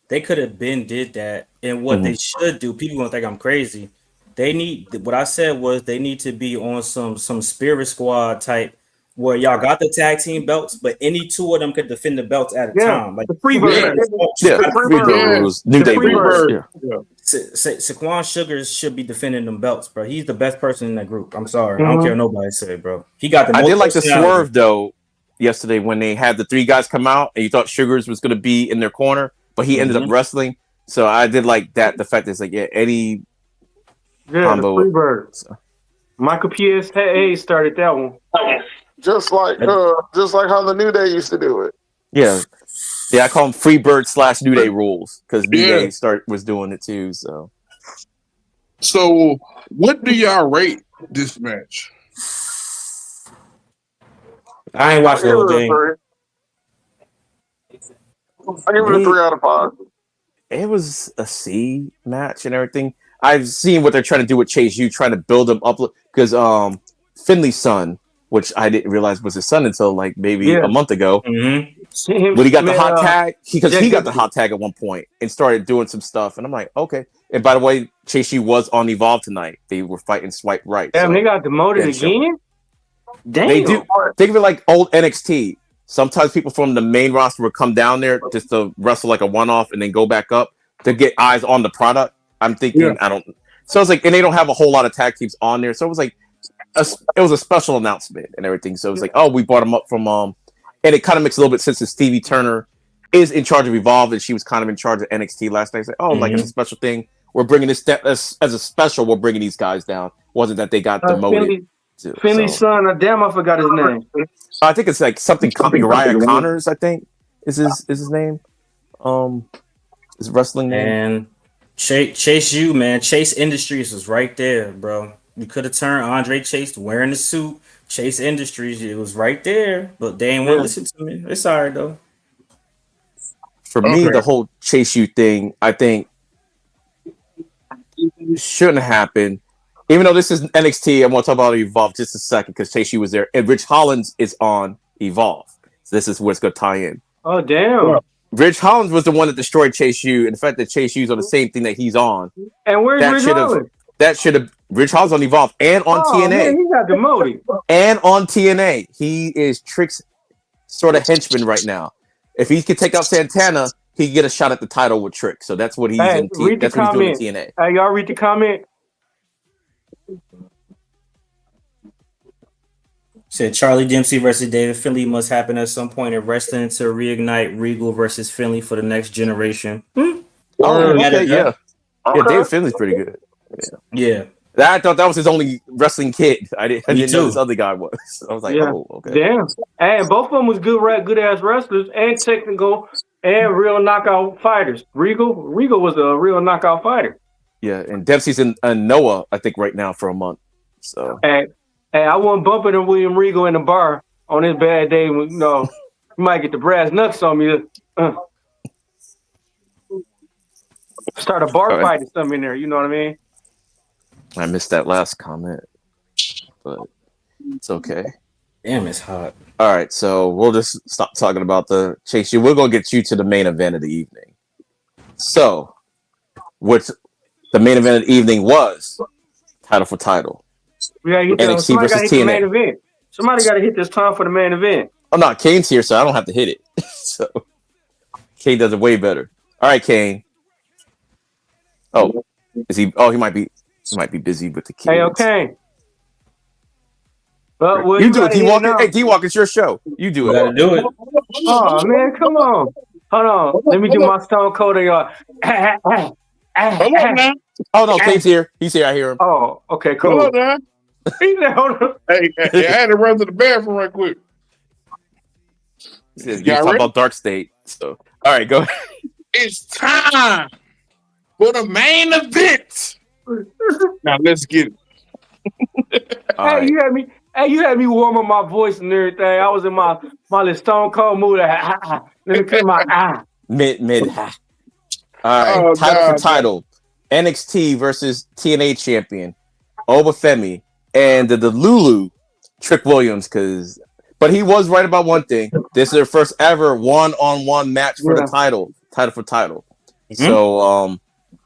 they could have did that. And what they should do, people gonna think I'm crazy. they need what I said was they need to be on some spirit squad type where y'all got the tag team belts, but any two of them could defend the belts at a Yeah, time. Like the Freebird. Yeah, The Free Freebird. Bird rules, New Day rules. Freebird. Yeah. Saquon Sugars should be defending them belts, bro. He's the best person in that group. I'm sorry. I don't care what nobody say, bro. He got the I most did like the personality. swerve though yesterday when they had the three guys come out and you thought Sugars was going to be in their corner, but he ended up wrestling. So I did like that. The fact is like, yeah, Eddie combo. The Freebird. So. Michael P.S. started that one. Just like how the New Day used to do it. Yeah. I call them Freebird / New Day rules because New Day was doing it too. So, what do y'all rate this match? I ain't watched the whole thing. I give it a 3 out of 5. It was a C match and everything. I've seen what they're trying to do with Chase U, trying to build him up because Finley's son, which I didn't realize was his son until like maybe a month ago. Mm-hmm. When he got the hot tag, because he got the hot tag at one point and started doing some stuff, and I'm like, okay. And by the way, Chase U was on Evolve tonight. They were fighting Swipe Right. Damn, so they got demoted again. Damn, they do. Think of it like old NXT. Sometimes people from the main roster would come down there just to wrestle like a one-off and then go back up to get eyes on the product. I'm thinking, So it's like, and they don't have a whole lot of tag teams on there. So it was like, it was a special announcement and everything. So it was like, oh, we brought him up from, and it kind of makes a little bit sense that Stevie Turner is in charge of Evolve and she was kind of in charge of NXT last night. It's like, oh, like it's a special thing. We're bringing this as a special. We're bringing these guys down. Wasn't that they got demoted? Finley's son. Damn, I forgot his name. I think it's like something Uriah Connors. I think is his name. His wrestling name. And Chase U, man. Chase Industries was right there, bro. You could have turned Andre Chase wearing the suit. Chase Industries, it was right there, but they ain't want to listen to me. It's all right though. For me, the whole Chase U thing, I think shouldn't happen. Even though this is NXT, I want to talk about Evolve just a second because Chase U was there, and Rich Hollins is on Evolve. So this is where it's going to tie in. Oh damn! Rich Hollins was the one that destroyed Chase U, and the fact that Chase U's on the same thing that he's on. And where's Rich Hollins? That should have Rich Hollins on Evolve and on TNA. Man, he got demoted. And on TNA, he is Trick's sort of henchman right now. If he could take out Santana, he could get a shot at the title with Trick. So that's what he's in. That's what he's doing in TNA. Hey, y'all read the comment. Said Charlie Dempsey versus David Finley must happen at some point in wrestling to reignite Regal versus Finley for the next generation. Oh, okay, yeah. Yeah, David Finley's pretty good. Yeah. I thought that was his only wrestling kid. I didn't know this other guy was. I was like, oh, okay. Damn. And both of them was good ass wrestlers and technical and real knockout fighters. Regal was a real knockout fighter. Yeah, and Dempsey's in Noah, I think, right now for a month. So Hey, I wasn't bumping into William Regal in the bar on his bad day. You know, you might get the brass knucks on me. Start a bar fight or something in there. You know what I mean? I missed that last comment, but it's okay. Damn, it's hot. All right, so we'll just stop talking about the Chase U. We're going to get you to the main event of the evening. So, what the main event of the evening was title for title. We gotta get NXT versus TNA. Main event. Somebody got to hit this time for the main event. Oh, no, Kane's here, so I don't have to hit it. So, Kane does it way better. All right, Kane. Oh, is he? Oh, he might be busy with the kids. Hey, okay. Well, you do it, D-Walk. Hey, D-Walk, it's your show. You do it. Gotta do it. Oh, man, come on. Hold on. Let me do my Stone Cold. Hold on now. Oh, no, Kane's here. He's here. I hear him. Oh, okay, cool. Hold on now. Hold on. Hey, I had to run to the bathroom right quick. You talk about Dark State. So, all right, go ahead. It's time for the main event. Now let's get it. Hey, you had me warm up my voice and everything. I was in my little Stone Cold mood. Let me clear my mid. All right, title for title. NXT versus TNA champion Obafemi and the Lulu Trick Williams. But he was right about one thing. This is their first ever one-on-one match for the title for title. Mm-hmm. So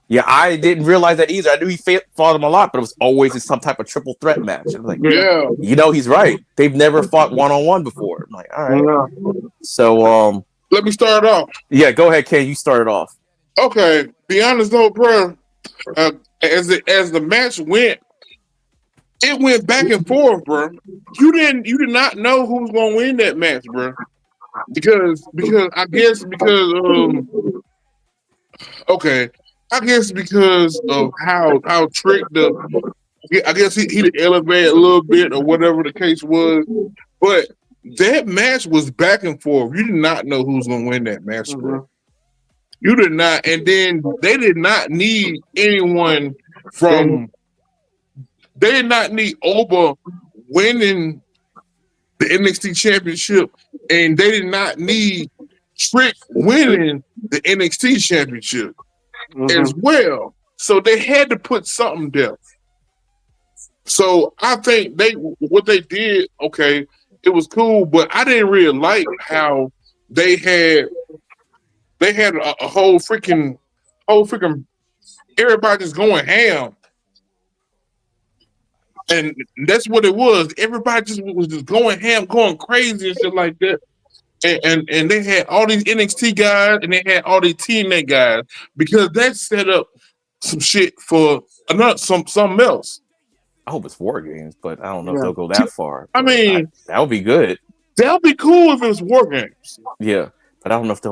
Yeah, I didn't realize that either. I knew he fought him a lot, but it was always in some type of triple threat match. And I'm like, Yeah. he's right. They've never fought one-on-one before. I'm like, all right. Yeah. So, Let me start off. yeah, go ahead, Ken. You started off. Okay, be honest though, bro. As the match went, it went back and forth, bro. You did not know who was gonna win that match, bro. Because I guess because of how Trick I guess he elevated a little bit or whatever the case was, but that match was back and forth. You did not know who was gonna win that match, bro. You did not, and then they did not need anyone from. They did not need Oba winning the NXT championship, and they did not need Trick winning the NXT championship as well. So they had to put something there. So I think what they did, okay, it was cool, but I didn't really like how they had a whole freaking everybody just going ham. And that's what it was. Everybody was just going ham, going crazy and shit like that. And they had all these NXT guys and they had all these TNA guys because that set up some shit for something else. I hope it's War Games, but I don't know if they'll go that far. I mean, that would be good. That would be cool if it was War Games. Yeah, but I don't know if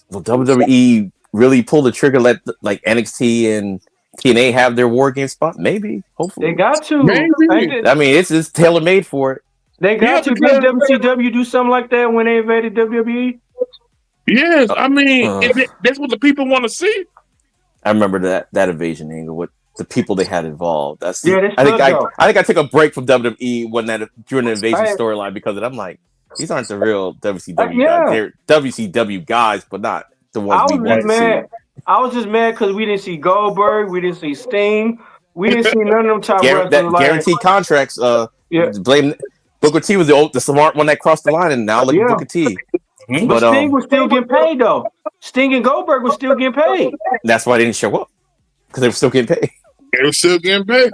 will WWE really pull the trigger, let like NXT and TNA have their War Game spot? Maybe, hopefully. They got to. Maybe. I mean, it's tailor made for it. They got to. Did WCW do something like that when they invaded WWE? Yes, I mean that's what the people want to see. I remember that invasion angle with the people they had involved. I think I took a break from WWE during the invasion storyline because I'm like, these aren't the real WCW guys. They're WCW guys, but not the ones we want to see. I was just mad because we didn't see Goldberg, we didn't see Sting, we didn't see none of them top wrestlers. Guaranteed contracts. Blame Booker T was the smart one that crossed the line, and now look at Booker T. But Sting was still getting paid though. Sting and Goldberg was still getting paid. That's why they didn't show up because they were still getting paid. They were still getting paid.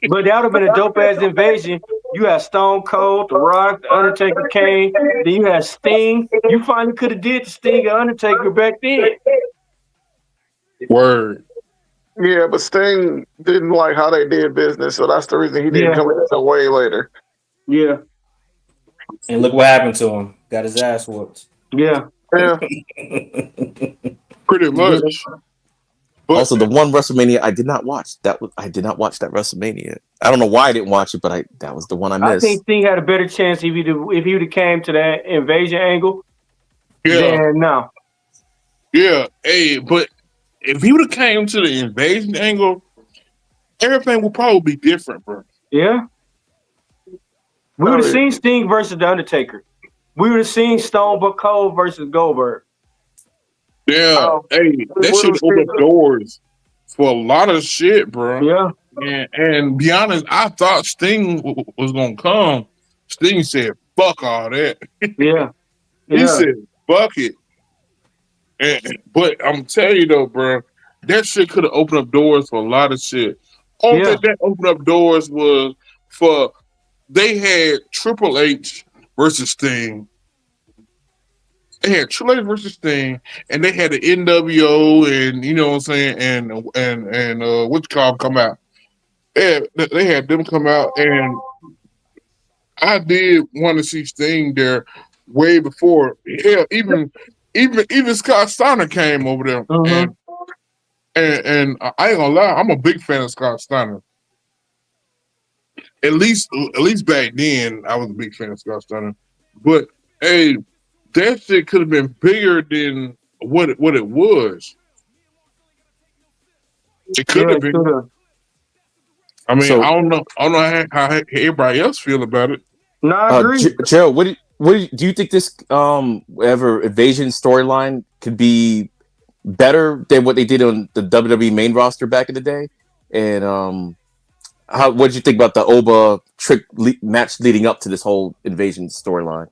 But that would have been a dope ass invasion. You had Stone Cold, The Rock, The Undertaker, Kane. Then you had Sting. You finally could have did the Sting and Undertaker back then. Word. Yeah, but Sting didn't like how they did business, so that's the reason he didn't come in until way later. Yeah. And look what happened to him. Got his ass whooped. Yeah. Yeah. Pretty much. But also, the one WrestleMania I did not watch. I did not watch that WrestleMania. I don't know why I didn't watch it, but that was the one I missed. I think Sting had a better chance if he would have came to that invasion angle. Yeah. No. Yeah. Hey, but if he would have came to the invasion angle, everything would probably be different, bro. Yeah. We would have seen Sting versus The Undertaker. We would have seen Stone Cold versus Goldberg. Yeah. Hey, that should open doors for a lot of shit, bro. Yeah. And be honest, I thought Sting was going to come. Sting said, fuck all that. Yeah. He said, fuck it. But I'm telling you though, bro, that shit could have opened up doors for a lot of shit. All that opened up doors was for they had Triple H versus Sting. They had Triple H versus Sting, and they had the NWO, and you know what I'm saying, and what's called come out. They had them come out, and I did want to see Sting there way before. Yeah, even Scott Steiner came over there, and I ain't gonna lie, I'm a big fan of Scott Steiner. At least back then, I was a big fan of Scott Steiner. But hey, that shit could have been bigger than what it was. It could have been. I mean, I don't know how everybody else feel about it. No, I agree. Joe, do you think this ever invasion storyline could be better than what they did on the WWE main roster back in the day? And what did you think about the Oba Trick match leading up to this whole invasion storyline?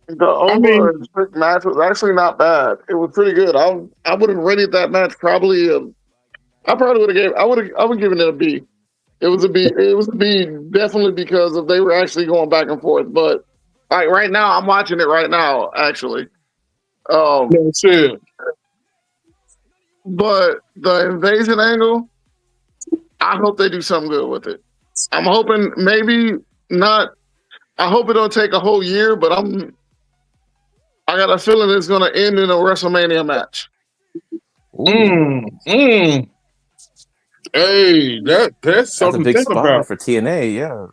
The Oba Trick match was actually not bad. It was pretty good. I would have rated that match probably I probably would have gave. I would given it a B. It was a B. It was a B definitely because of they were actually going back and forth. But like right now, I'm watching it right now actually. That's it. But the invasion angle, I hope they do something good with it. I'm hoping maybe not. I hope it don't take a whole year, but I got a feeling it's going to end in a WrestleMania match. Hey, that's something a big to think spot about. for TNA. Yeah,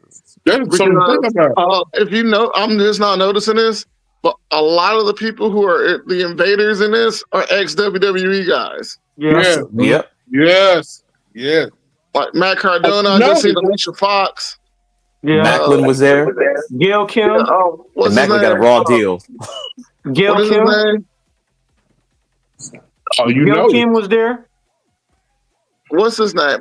That's something to think about. If you know, I'm just not noticing this, but a lot of the people who are the invaders in this are ex WWE guys. Yeah. Yep. Yes. Yeah. Like Matt Cardona, I just seen Alicia Fox. Yeah. Macklin was there. Gail Kim. What's And his Macklin name? got a raw deal. Gail What is Kim. his name? Oh, you Gail know. Kim was there. What's his name?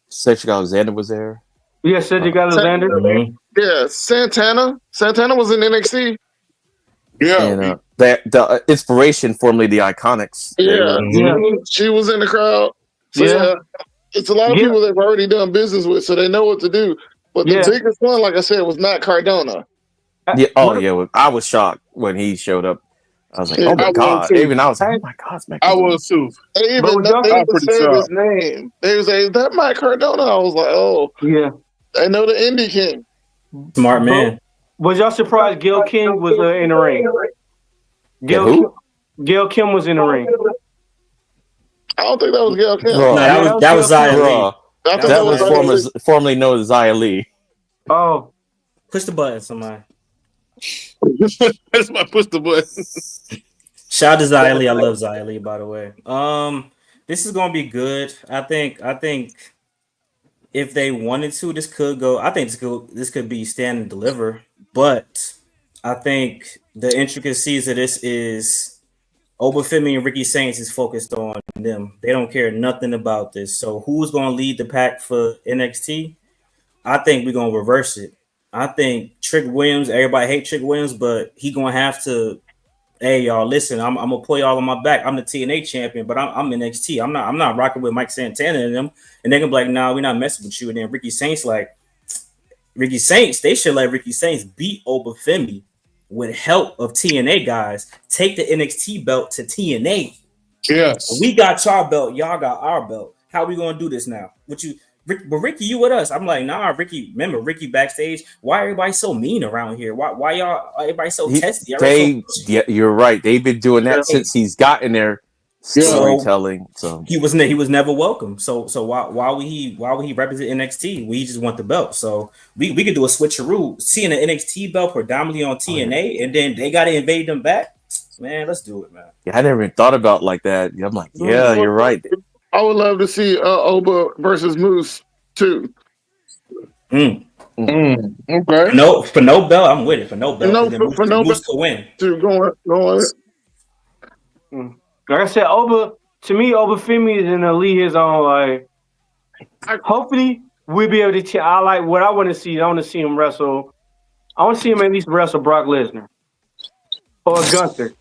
Cedric Alexander was there. Yeah, Cedric Alexander. Mhm. Yeah, Santana. Santana was in NXT. Yeah. And the inspiration, formerly the Iconics. they Yeah, were- she was in the crowd. So Yeah. yeah, it's a lot of Yeah. people they've already done business with, so they know what to do. But the Yeah. biggest one, like I said, was Matt Cardona. yeah. Oh yeah. I was shocked when he showed up. I was like, oh I my was god. too. Even I was like, oh my god, it's Matt I Cardona. was too. They But even, y'all- they I'm even pretty said shocked. his name. They was like, is that Matt Cardona? I was like, oh, Yeah. they know the Indie King. Smart man. Was y'all surprised Gail Kim was in the ring? Yeah, who? Gail Kim was in the ring. I don't think that was Gail Kim. Bro. No, that was Gail Kim. Xia Li. Bro, I think that was Xia formerly known as Xia Li. Oh, Push the button, somebody. That's my push the button. Shout out to Xia Li. I love Xia Li, by the way. This is gonna be good. I think if they wanted to, this could go. I think this could be stand and deliver. But I think the intricacies of this is Obafemi and Ricky Saints is focused on them. They don't care nothing about this. So who's gonna lead the pack for NXT? I think we're gonna reverse it. I think Trick Williams, everybody hate Trick Williams, but he gonna have to. Hey y'all, listen, I'm gonna put y'all on my back. I'm the TNA champion, but I'm NXT. I'm not rocking with Mike Santana and them. And they're gonna be like, nah, we're not messing with you. And then Ricky Saints, they should let Ricky Saints beat Obafemi with help of TNA guys. Take the NXT belt to TNA. Yes. We got y'all belt, y'all got our belt. How we gonna do this now? But Ricky, you with us? I'm like, nah, Ricky. Remember Ricky backstage? Why everybody so mean around here? Why y'all everybody so testy? Yeah, you're right. They've been doing that since he's gotten there. Storytelling. So he was never welcome. So why would he represent NXT? We just want the belt. So we could do a switcheroo, seeing an NXT belt predominantly on TNA, and then they gotta invade them back. Man, let's do it, man. Yeah, I never even thought about it like that. I'm like, yeah, you're right. I would love to see Oba versus Moose too. Okay. No, for no belt, I'm with it. For no belt, For no Moose belt could win. to go like I said, to me, Obafemi is in the league his own. Like, hopefully, we'll be able to. I like what I want to see. I want to see him wrestle. I want to see him at least wrestle Brock Lesnar or Gunther.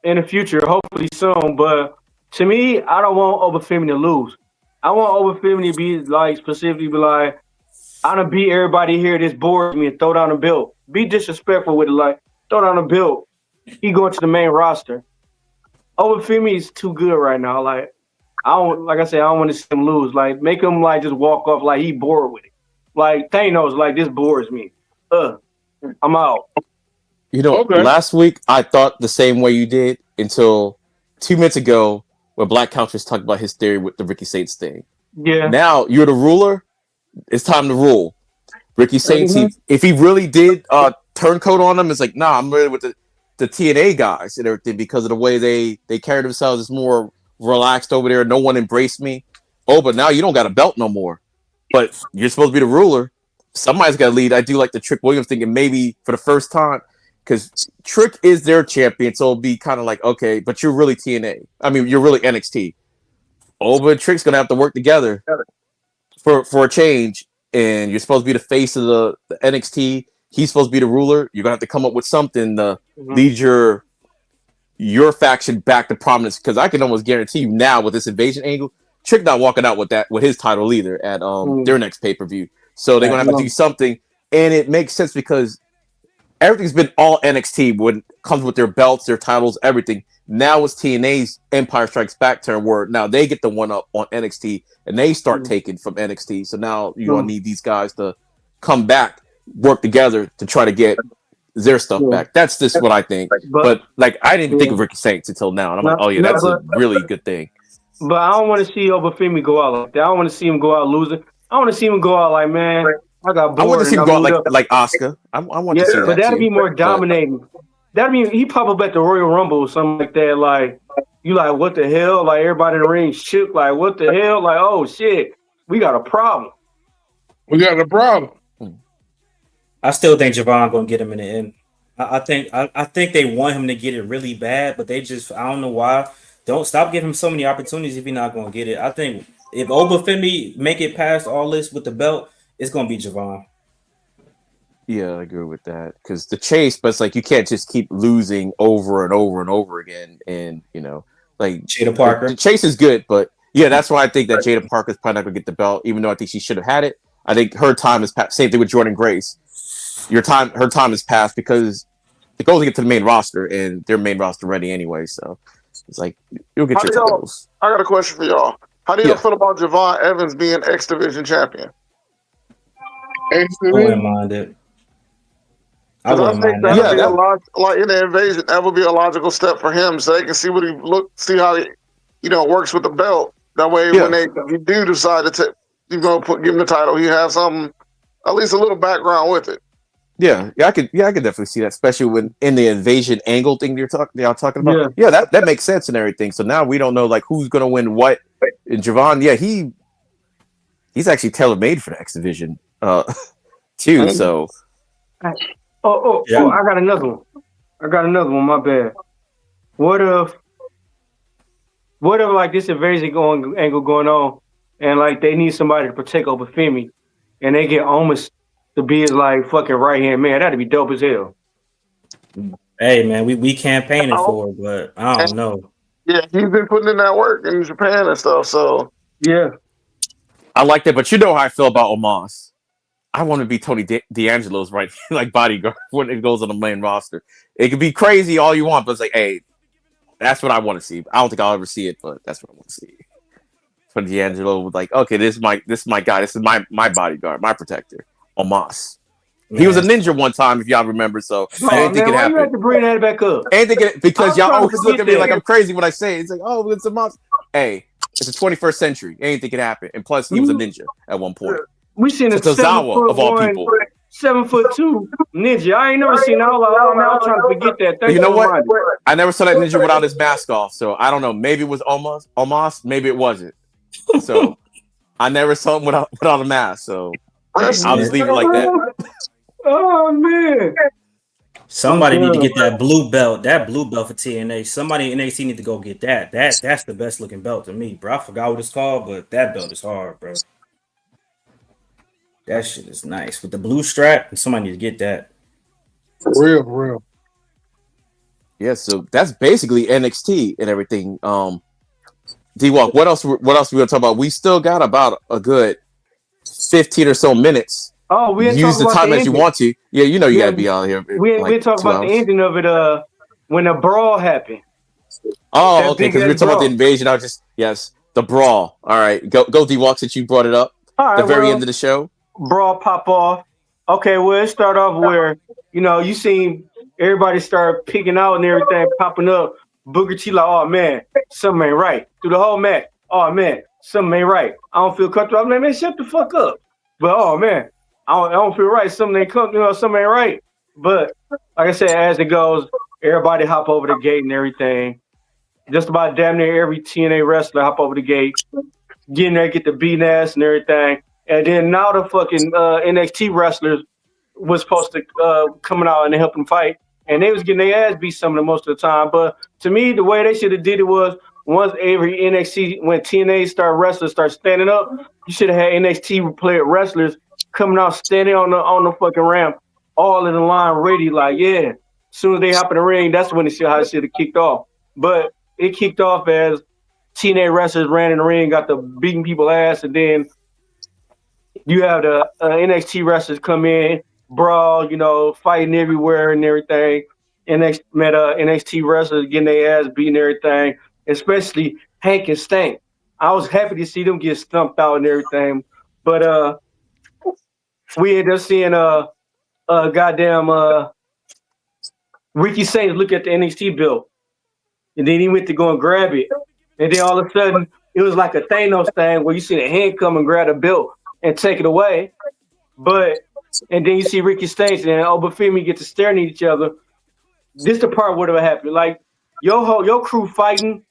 In the future, hopefully soon. But to me, I don't want Obafemi to lose. I want Obafemi to be like specifically be like, I done beat everybody here. This bores me and throw down a belt. Be disrespectful with it, like throw down a belt. He going to the main roster. Obafemi is too good right now. Like I don't want to see him lose. Like make him like just walk off like he bored with it. Like Thanos, like this bores me. I'm out. You know, last week I thought the same way you did until 2 minutes ago when Black Countess talked about his theory with the Ricky Saints thing. Yeah. Now you're the ruler. It's time to rule. Ricky Saints, if he really did turncoat on him, it's like, nah, I'm really with the TNA guys and everything because of the way they carry themselves. It's more relaxed over there. No one embraced me. Oh, but now you don't got a belt no more. But you're supposed to be the ruler. Somebody's got to lead. I do like the Trick Williams thing, and maybe for the first time, because Trick is their champion, so it'll be kind of like, okay, but you're really TNA. I mean, you're really NXT. Oba and Trick's going to have to work together for a change, and you're supposed to be the face of the NXT. He's supposed to be the ruler. You're going to have to come up with something to lead your your faction back to prominence, because I can almost guarantee you now with this invasion angle, Trick not walking out with his title either at their next pay-per-view. So they're gonna have to do something, and it makes sense because everything's been all NXT when it comes with their belts, their titles, everything. Now it's TNA's Empire Strikes Back turn where now they get the one up on NXT and they start taking from NXT. So now you're gonna need these guys to come back, work together to try to get their stuff back. That's just what I think. But like I didn't think of Ricky Saints until now. And I'm like, oh yeah, that's a really good thing. But I don't want to see Obafemi go out like that. I don't want to see him go out losing. I want to see him go out like, man, I got bored. I want to see him go out like Asuka. I want to see that. But that'd be more dominating. That'd mean he pop up at the Royal Rumble or something like that. Like, you like, what the hell? Like, everybody in the ring shook. Like, what the hell? Like, oh, shit. We got a problem. We got a problem. I still think Javon going to get him in the end. I think they want him to get it really bad, but they just, I don't know why. Don't stop giving him so many opportunities if he's not going to get it. I think if Obafemi make it past all this with the belt, it's going to be Javon. Yeah, I agree with that. Because the chase, but it's like you can't just keep losing over and over and over again. And, you know, like Jada Parker. The chase is good, but yeah, that's why I think that Jada Parker's probably not going to get the belt, even though I think she should have had it. I think her time is past. Same thing with Jordan Grace. Her time is past because it goes to get to the main roster, and their main roster ready anyway. So it's like you'll get your titles. I got a question for y'all. How do y'all feel about Javon Evans being X Division champion? I wouldn't mind it. I think that would be like in the invasion. That would be a logical step for him, so they can see what see how he, works with the belt. That way, when you do decide to give him the title, he has something, at least a little background with it. Yeah, I could definitely see that, especially when in the invasion angle thing y'all talking about. Yeah, that makes sense and everything. So now we don't know like who's gonna win what. And Javon, he's actually tailor made for the X Division, too. So. I got another one. My bad. What if like this invasion angle going on, and like they need somebody to protect Obafemi, and they get Omos to be his like fucking right hand man? That'd be dope as hell. Hey man, we campaigned for it, but I don't know. Yeah, he's been putting in that work in Japan and stuff. So yeah, I like that. But you know how I feel about Omos. I want to be Tony D'Angelo's right like bodyguard when it goes on the main roster. It could be crazy all you want, but it's like, hey, that's what I want to see. I don't think I'll ever see it, but that's what I want to see. Tony D'Angelo was like, okay, this is my guy. This is my bodyguard, my protector, Omos. He was a ninja one time, if y'all remember. So I didn't think it happened. You have to bring that back up? Because y'all always look at me like I'm crazy when I say it. It's like, oh, it's Omos. Hey, it's the 21st century. I didn't think it happened. And plus, he was a ninja at one point. We seen a Tozawa of all people, 7'2" ninja. I ain't never seen all of that. I'm trying to forget that. Thank you know what? I never saw that ninja without his mask off, so I don't know. Maybe it was Omos, maybe it wasn't. So I never saw him without a mask. So I'll just leave it like that. Oh man! Somebody need to get that blue belt. That blue belt for TNA. Somebody in NXT need to go get that. That's the best looking belt to me, bro. I forgot what it's called, but that belt is hard, bro. That shit is nice with the blue strap. And somebody need to get that. For real. Yeah, so that's basically NXT and everything. D-Walk, what else we gonna talk about? We still got about a good 15 or so minutes. Oh, we use the time as you want to. Yeah, you gotta be out here. We talk about the ending of it. When the brawl happened. Oh, okay. Because we were talking about the invasion. The brawl. All right, go D-Walk since you brought it up. The very end of the show. Brawl pop off. Okay, well, it start off where you seen everybody start picking out and everything popping up. Booker T like, oh man, something ain't right. Through the whole match, oh man, something ain't right. I don't feel comfortable. I'm like, man, shut the fuck up. But oh man, I don't feel right. Something ain't something ain't right. But like I said, as it goes, everybody hop over the gate and everything. Just about damn near every TNA wrestler hop over the gate, get in there, get the beating ass and everything. And then now the fucking NXT wrestlers was supposed to coming out and help them fight. And they was getting their ass beat some of the most of the time. But to me, the way they should have did it was once every NXT, when TNA wrestlers start standing up, you should have had NXT player wrestlers coming out standing on the fucking ramp, all in the line ready, like, yeah. As soon as they hop in the ring, that's when how it should have kicked off. but it kicked off as TNA wrestlers ran in the ring, got to beating people's ass, and then you have the NXT wrestlers come in, brawl, fighting everywhere and everything. NXT wrestlers getting their ass beaten and everything, especially Hank and Stank. I was happy to see them get stumped out and everything, but we ended up seeing goddamn Ricky Saints look at the NXT belt, and then he went to go and grab it, and then all of a sudden it was like a Thanos thing where you see the hand come and grab the belt and take it away, and then you see Ricky Saints and Obafemi get to staring at each other. This the part where it happened. Like your crew fighting,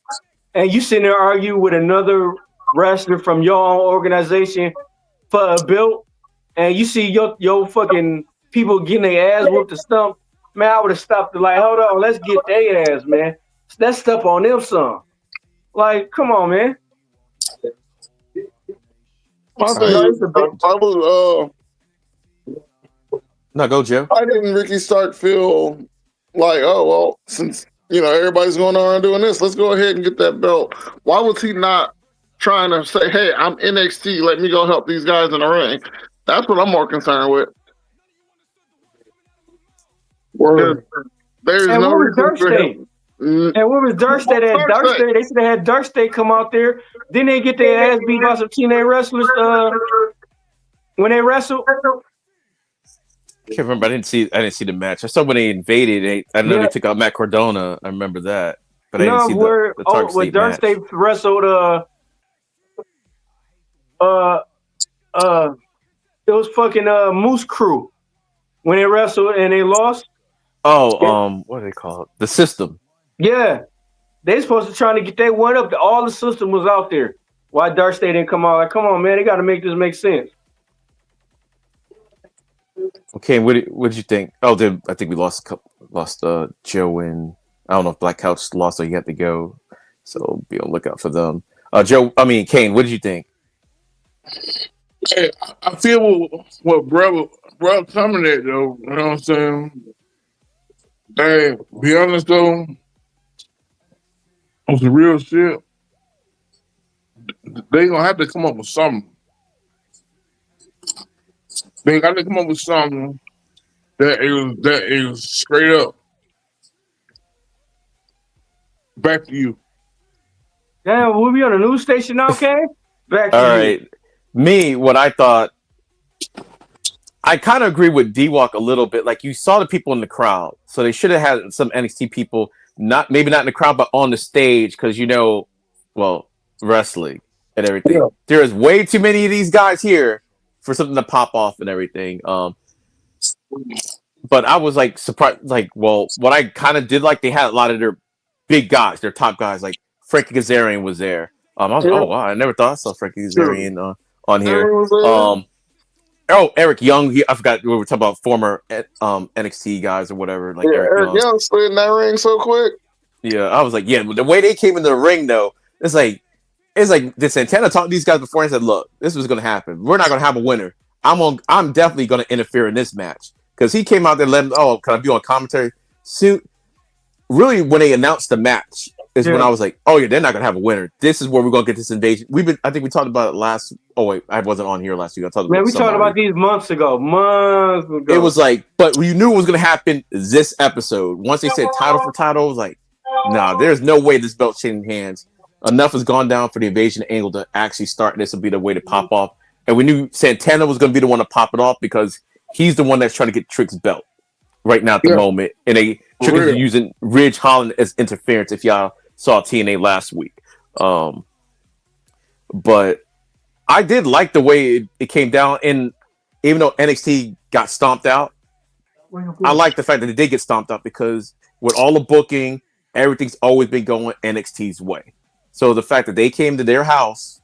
and you sitting there arguing with another wrestler from your own organization for a belt, and you see your fucking people getting their ass whooped to stump. Man, I would have stopped it. Like, hold on, let's get their ass, man. Let's step on them some. Like, come on, man. My thing is, No, go, Joe. why didn't Ricky Stark feel like, oh well, since everybody's going around doing this, let's go ahead and get that belt? Why was he not trying to say, hey, I'm NXT, let me go help these guys in the ring? That's what I'm more concerned with. There's And no what was reason Dirt for State? him. And what was Dirt State at? Dirt State, they should have had Dirt State come out there. Then they get their ass beat by some TNA wrestlers when they wrestled. I can't remember. I didn't see the match. I saw when they invaded. I know they took out Matt Cardona. I remember that, but I didn't see the Target State Dirt match. State wrestled. It was fucking Moose Crew when they wrestled and they lost. Oh, what do they call it? The System. Yeah, they supposed to try to get that one up. All the system was out there. Why Dirt State didn't come out? Like, come on, man, they got to make this make sense. Okay, what did you think? Oh, I think we lost Joe and I don't know if Black Couch lost or you have to go, so be on the lookout for them. Kane, what did you think? Hey, I feel what brother coming at though. You know what I'm saying? Hey, be honest though, on some real shit, they gonna have to come up with something. They got to come up with something that is straight up. Back to you. Damn, we'll be on a news station now, Kane? Back to All you. right. Me, what I thought, I kind of agree with D-Walk a little bit. Like, you saw the people in the crowd, so they should have had some NXT people, maybe not in the crowd, but on the stage, because wrestling and everything. Yeah. There is way too many of these guys here for something to pop off and everything. But I was like surprised. Like, what I kind of did like, they had a lot of their big guys, their top guys. Like Frankie Kazarian was there. I was like, oh wow, I never thought I saw Frankie Kazarian on here. Eric Young. I forgot we were talking about former NXT guys or whatever. Like Eric Young slid in that ring so quick. Yeah, I was like, yeah. The way they came into the ring though, it's like did Santana talk to these guys before and said, look, this was going to happen. We're not going to have a winner. I'm definitely going to interfere in this match. Because he came out there and let him, can I be on commentary? Soon, really, when they announced the match is when I was like, oh, yeah, they're not going to have a winner. This is where we're going to get this invasion. I think we talked about it last, I wasn't on here last week. We talked about these months ago. It was like, but we knew it was going to happen this episode. Once they said title for title, I was like, nah, there's no way this belt's changing hands. Enough has gone down for the invasion angle to actually start. This will be the way to pop off. And we knew Santana was going to be the one to pop it off because he's the one that's trying to get Trick's belt right now at the moment. And Trick is using Ridge Holland as interference if y'all saw TNA last week. But I did like the way it came down. And even though NXT got stomped out, I like the fact that they did get stomped out because with all the booking, everything's always been going NXT's way. So the fact that they came to their house,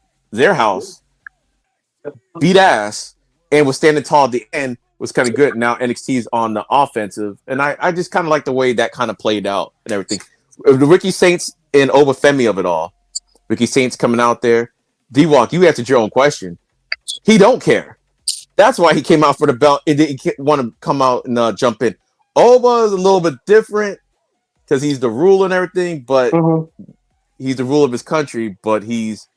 beat ass, and was standing tall at the end was kind of good. Now NXT's on the offensive, and I just kind of like the way that kind of played out and everything. The Ricky Saints and Obafemi of it all. Ricky Saints coming out there. D-Walk, you answered your own question. He don't care. That's why he came out for the belt and didn't want to come out and jump in. Oba is a little bit different. because he's the ruler and everything, but Mm-hmm. he's the ruler of his country. But he's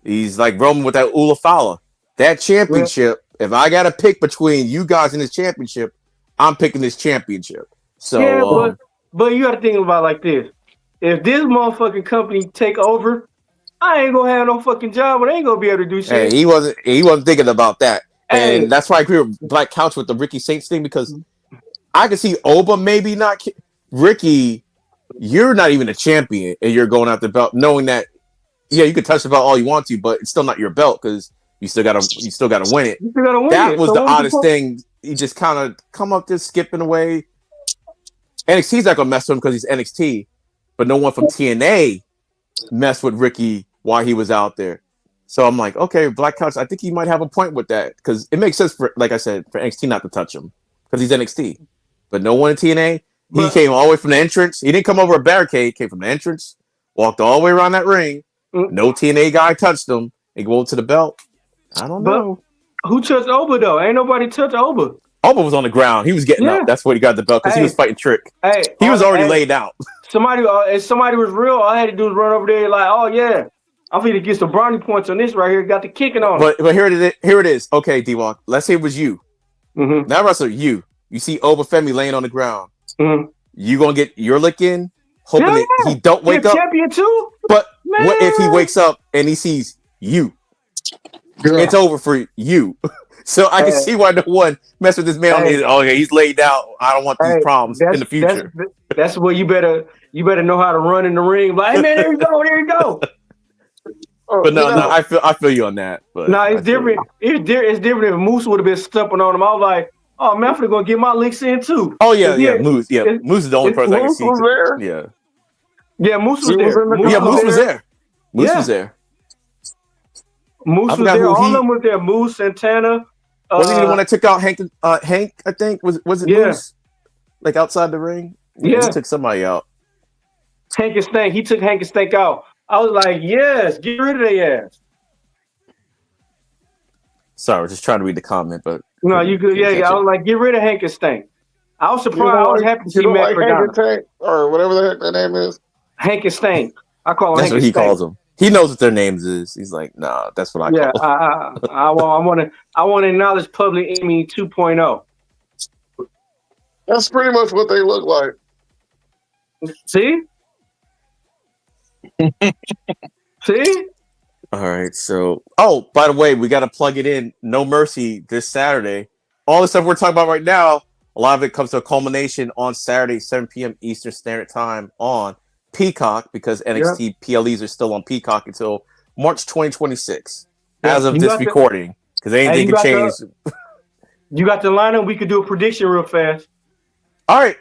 like Roman with that Ula Fala. That championship. If I got to pick between you guys in this championship, I'm picking this championship. So Yeah, but you got to think about it like this: if this motherfucking company take over, I ain't gonna have no fucking job, but I ain't gonna be able to do hey, shit. he wasn't thinking about that, Hey, and that's why I agree with Black Couch with the Ricky Saints thing because I can see Oba maybe not Ricky. You're not even a champion, and you're going out the belt, knowing that you can touch the belt all you want to, but it's still not your belt because you still gotta win it. you still gotta win That it. was So the what was oddest point? thing. He just kind of come up just skipping away. NXT's not gonna mess with him because he's NXT, but no one from TNA messed with Ricky while he was out there. So I'm like, okay, Black Couch, I think he might have a point with that because it makes sense for, like I said, for NXT not to touch him because he's NXT. But no one in TNA. He But came all the way from the entrance. He didn't come over a barricade. He came from the entrance, walked all the way around that ring. No TNA guy touched him. And go to the belt. I don't but know. who touched Oba though? Ain't nobody touched Oba. Oba was on the ground. He was getting Yeah. up. That's what he got the belt because he was fighting Trick. Hey, He was already laid out. Somebody, if somebody was real, all I had to do was run over there like, oh yeah, I'm finna get some brownie points on this right here. Got the kicking on him. But here it is. Okay, D-Walk. Let's say it was you. Mm-hmm. Now, Russell, you see Oba Femi laying on the ground. Mm-hmm. You gonna get your lick in, hoping that he don't wake up. Champion too. But what if he wakes up and he sees you? Yeah. It's over for you. So I can see why no one mess with this man. He's laid out. I don't want these problems in the future. That's where you better know how to run in the ring. Like, hey man, there you go. But no, I feel you on that. But no, it's different. It's different if Moose would have been stepping on him. I was like, oh man, I'm gonna get my licks in too. Oh yeah, Moose. Yeah, Moose is the only person I can see. Was there? Yeah, Moose was there. Moose was there. Moose was there. Moose was there. All of them was there. Moose, Santana. Wasn't he the one that took out Hank? Hank, I think was it Moose? Like outside the ring. Yeah, he took somebody out. Hank and Stank. He took Hank and Stank out. I was like, yes, get rid of their ass. Sorry, I was just trying to read the comment, but no, you could. Yeah, I was like, get rid of Hank and Stank. I was surprised. I was happy to see Matt Hank or whatever the heck their name is. Hank and Stank. I call him. That's what he calls them. He knows what their names is. He's like, nah, that's what I call them. I want to acknowledge Public Enemy 2.0. That's pretty much what they look like. See? See? All right. So, by the way, we got to plug it in. No Mercy this Saturday. All the stuff we're talking about right now, a lot of it comes to a culmination on Saturday, 7 p.m. Eastern Standard Time on Peacock because NXT PLEs are still on Peacock until March 2026 as of this recording because anything can change. You got the lineup. We could do a prediction real fast. All right.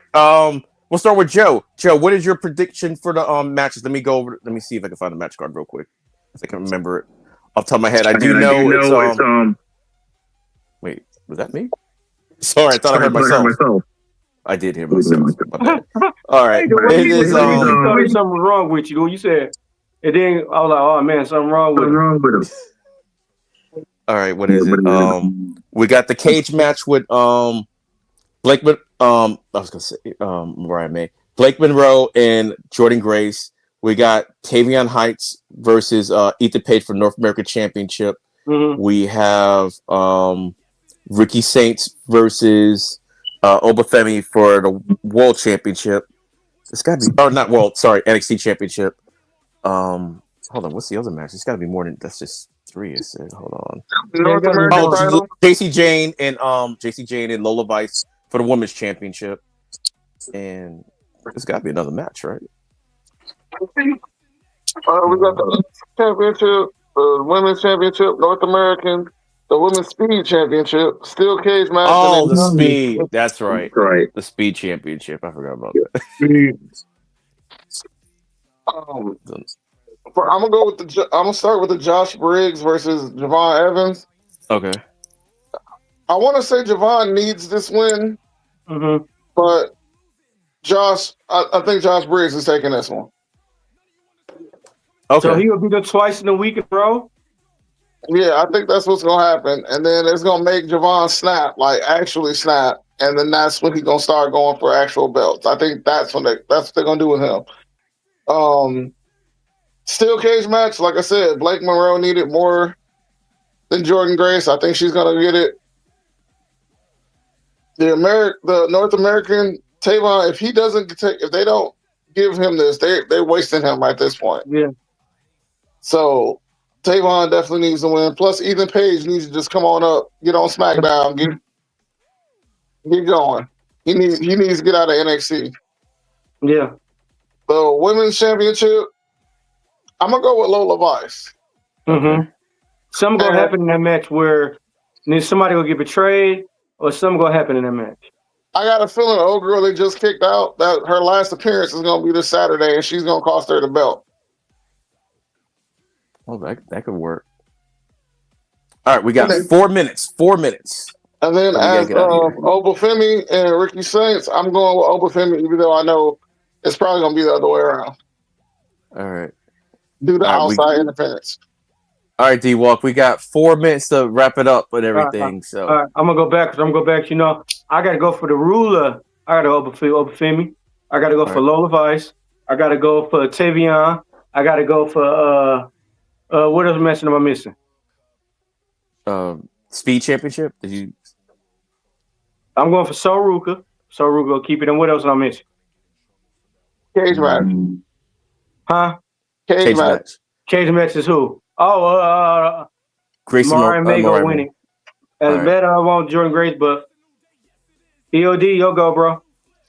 We'll start with Joe. Joe, what is your prediction for the matches? Let me see if I can find the match card real quick. If I can remember it off the top of my head. I do know it's Wait, was that me? Sorry, I thought I heard myself. I did hear myself. All right. It is something wrong with you. You said, and then I was like, oh man, something wrong with him. All right, what is it? We got the cage match with Blake. I was gonna say Mariah May, Blake Monroe, and Jordan Grace. We got Tavion Heights versus Ethan Page for North American Championship. Mm-hmm. We have Ricky Saints versus Oba Femi for the World Championship. It's got to be, not World, sorry, NXT Championship. Hold on, what's the other match? It's got to be more than that's just 3. It said, hold on. North American title. JC Jane and Lola Vice for the Women's Championship. And there's got to be another match, right? We got the championship, the Women's Championship, North American, the Women's Speed Championship, Steel Cage match. Oh, the Speed. That's right. The Speed Championship. I forgot about that. I'm gonna start with the Josh Briggs versus Javon Evans. Okay. I want to say Javon needs this win, but I think Josh Briggs is taking this one. Okay. So he will be there twice in a week in a row? Yeah, I think that's what's gonna happen, and then it's gonna make Javon snap, like actually snap, and then that's when he's gonna start going for actual belts. I think that's what they're gonna do with him. Steel cage match, like I said, Blake Monroe needed more than Jordan Grace. I think she's gonna get it. The North American Tavon, if they don't give him this, they're wasting him at this point. Yeah. So Tavon definitely needs to win. Plus, Ethan Page needs to just come on up, get on SmackDown, get going. He needs to get out of NXT. Yeah. The women's championship, I'm gonna go with Lola Vice. Mm-hmm. Something gonna happen in that match where somebody will get betrayed, or something gonna happen in that match. I got a feeling the old girl they just kicked out, that her last appearance is gonna be this Saturday, and she's gonna cost her the belt. Oh, that could work. All right, we got 4 minutes. 4 minutes. And then as Obafemi and Ricky Saints, I'm going with Obafemi, even though I know it's probably going to be the other way around. All right. Do the outside interference. All right, D-Walk, we got 4 minutes to wrap it up with everything. All right, I'm going to go back. You know, I got to go for the ruler. I got to go for Obafemi. I got to go for Lola Vice. I got to go for Tavion. I got to go for, what else mention am I missing? Speed Championship? I'm going for Soruka. Soruka will keep it. And what else am I missing? Cage match. Huh? Cage match. Cage match is who? Oh, Gracie Mariah May go winning. As better, I want Jordan Grace, but EOD, you'll go, bro.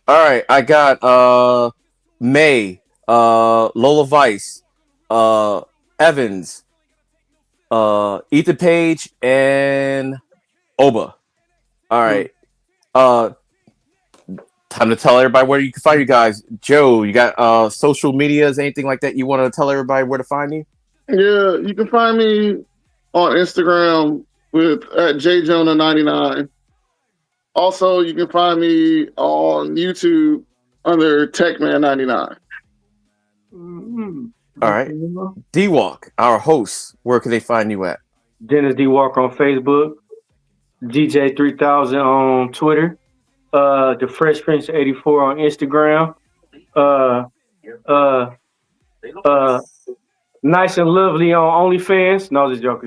All right, I got May, Lola Vice, Evans, Ethan Page, and Oba. All right. Time to tell everybody where you can find you guys. Joe, you got social medias, anything like that you want to tell everybody where to find you? Yeah, you can find me on Instagram at JJonah99. Also, you can find me on YouTube under TechMan99. Mm-hmm. All right. D-Walk, our host, where can they find you at? Dennis D-Walk on Facebook, DJ3000 on Twitter, The Fresh Prince 84 on Instagram, Nice and Lovely on OnlyFans. No, this joke.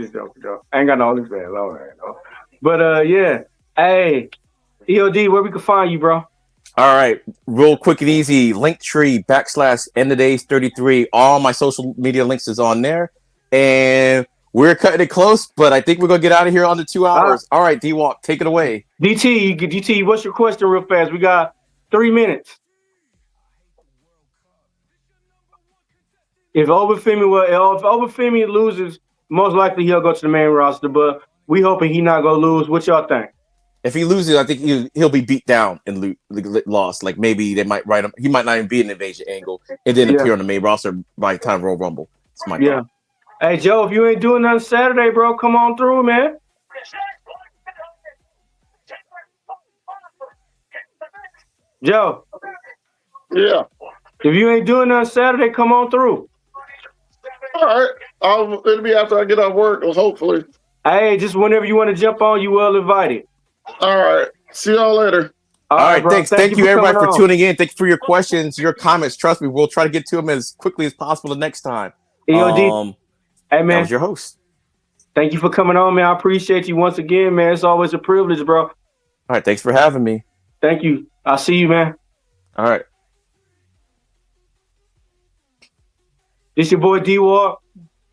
I ain't got no OnlyFans. All right, no. But yeah, hey, EOD, where we can find you, bro? All right, real quick and easy. Linktree /EndOfDays33. All my social media links is on there, and we're cutting it close. But I think we're gonna get out of here under 2 hours. All right, D-Walk, take it away. DT, what's your question, real fast? We got 3 minutes. If Obafemi loses, most likely he'll go to the main roster. But we hoping he not gonna lose. What y'all think? If he loses, I think he'll be beat down and lost. Like maybe they might write him. He might not even be an invasion angle and then appear on the main roster by the time Royal Rumble. It's my thought. Hey Joe, if you ain't doing nothing Saturday, bro, come on through, man. Joe. Yeah. If you ain't doing nothing Saturday, come on through. All right. It'll be after I get off work, hopefully. Hey, just whenever you want to jump on, you well invited. All right. See y'all later. All right, bro. Thank you everybody for tuning in. Thank you for your questions, your comments. Trust me, we'll try to get to them as quickly as possible the next time. EOD. Hey, man. That was your host. Thank you for coming on, man. I appreciate you once again, man. It's always a privilege, bro. All right, thanks for having me. Thank you. I'll see you, man. All right. This your boy D-Walk,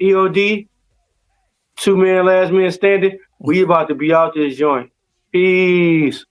EOD, 2 man, last man standing. We about to be out this joint. Peace.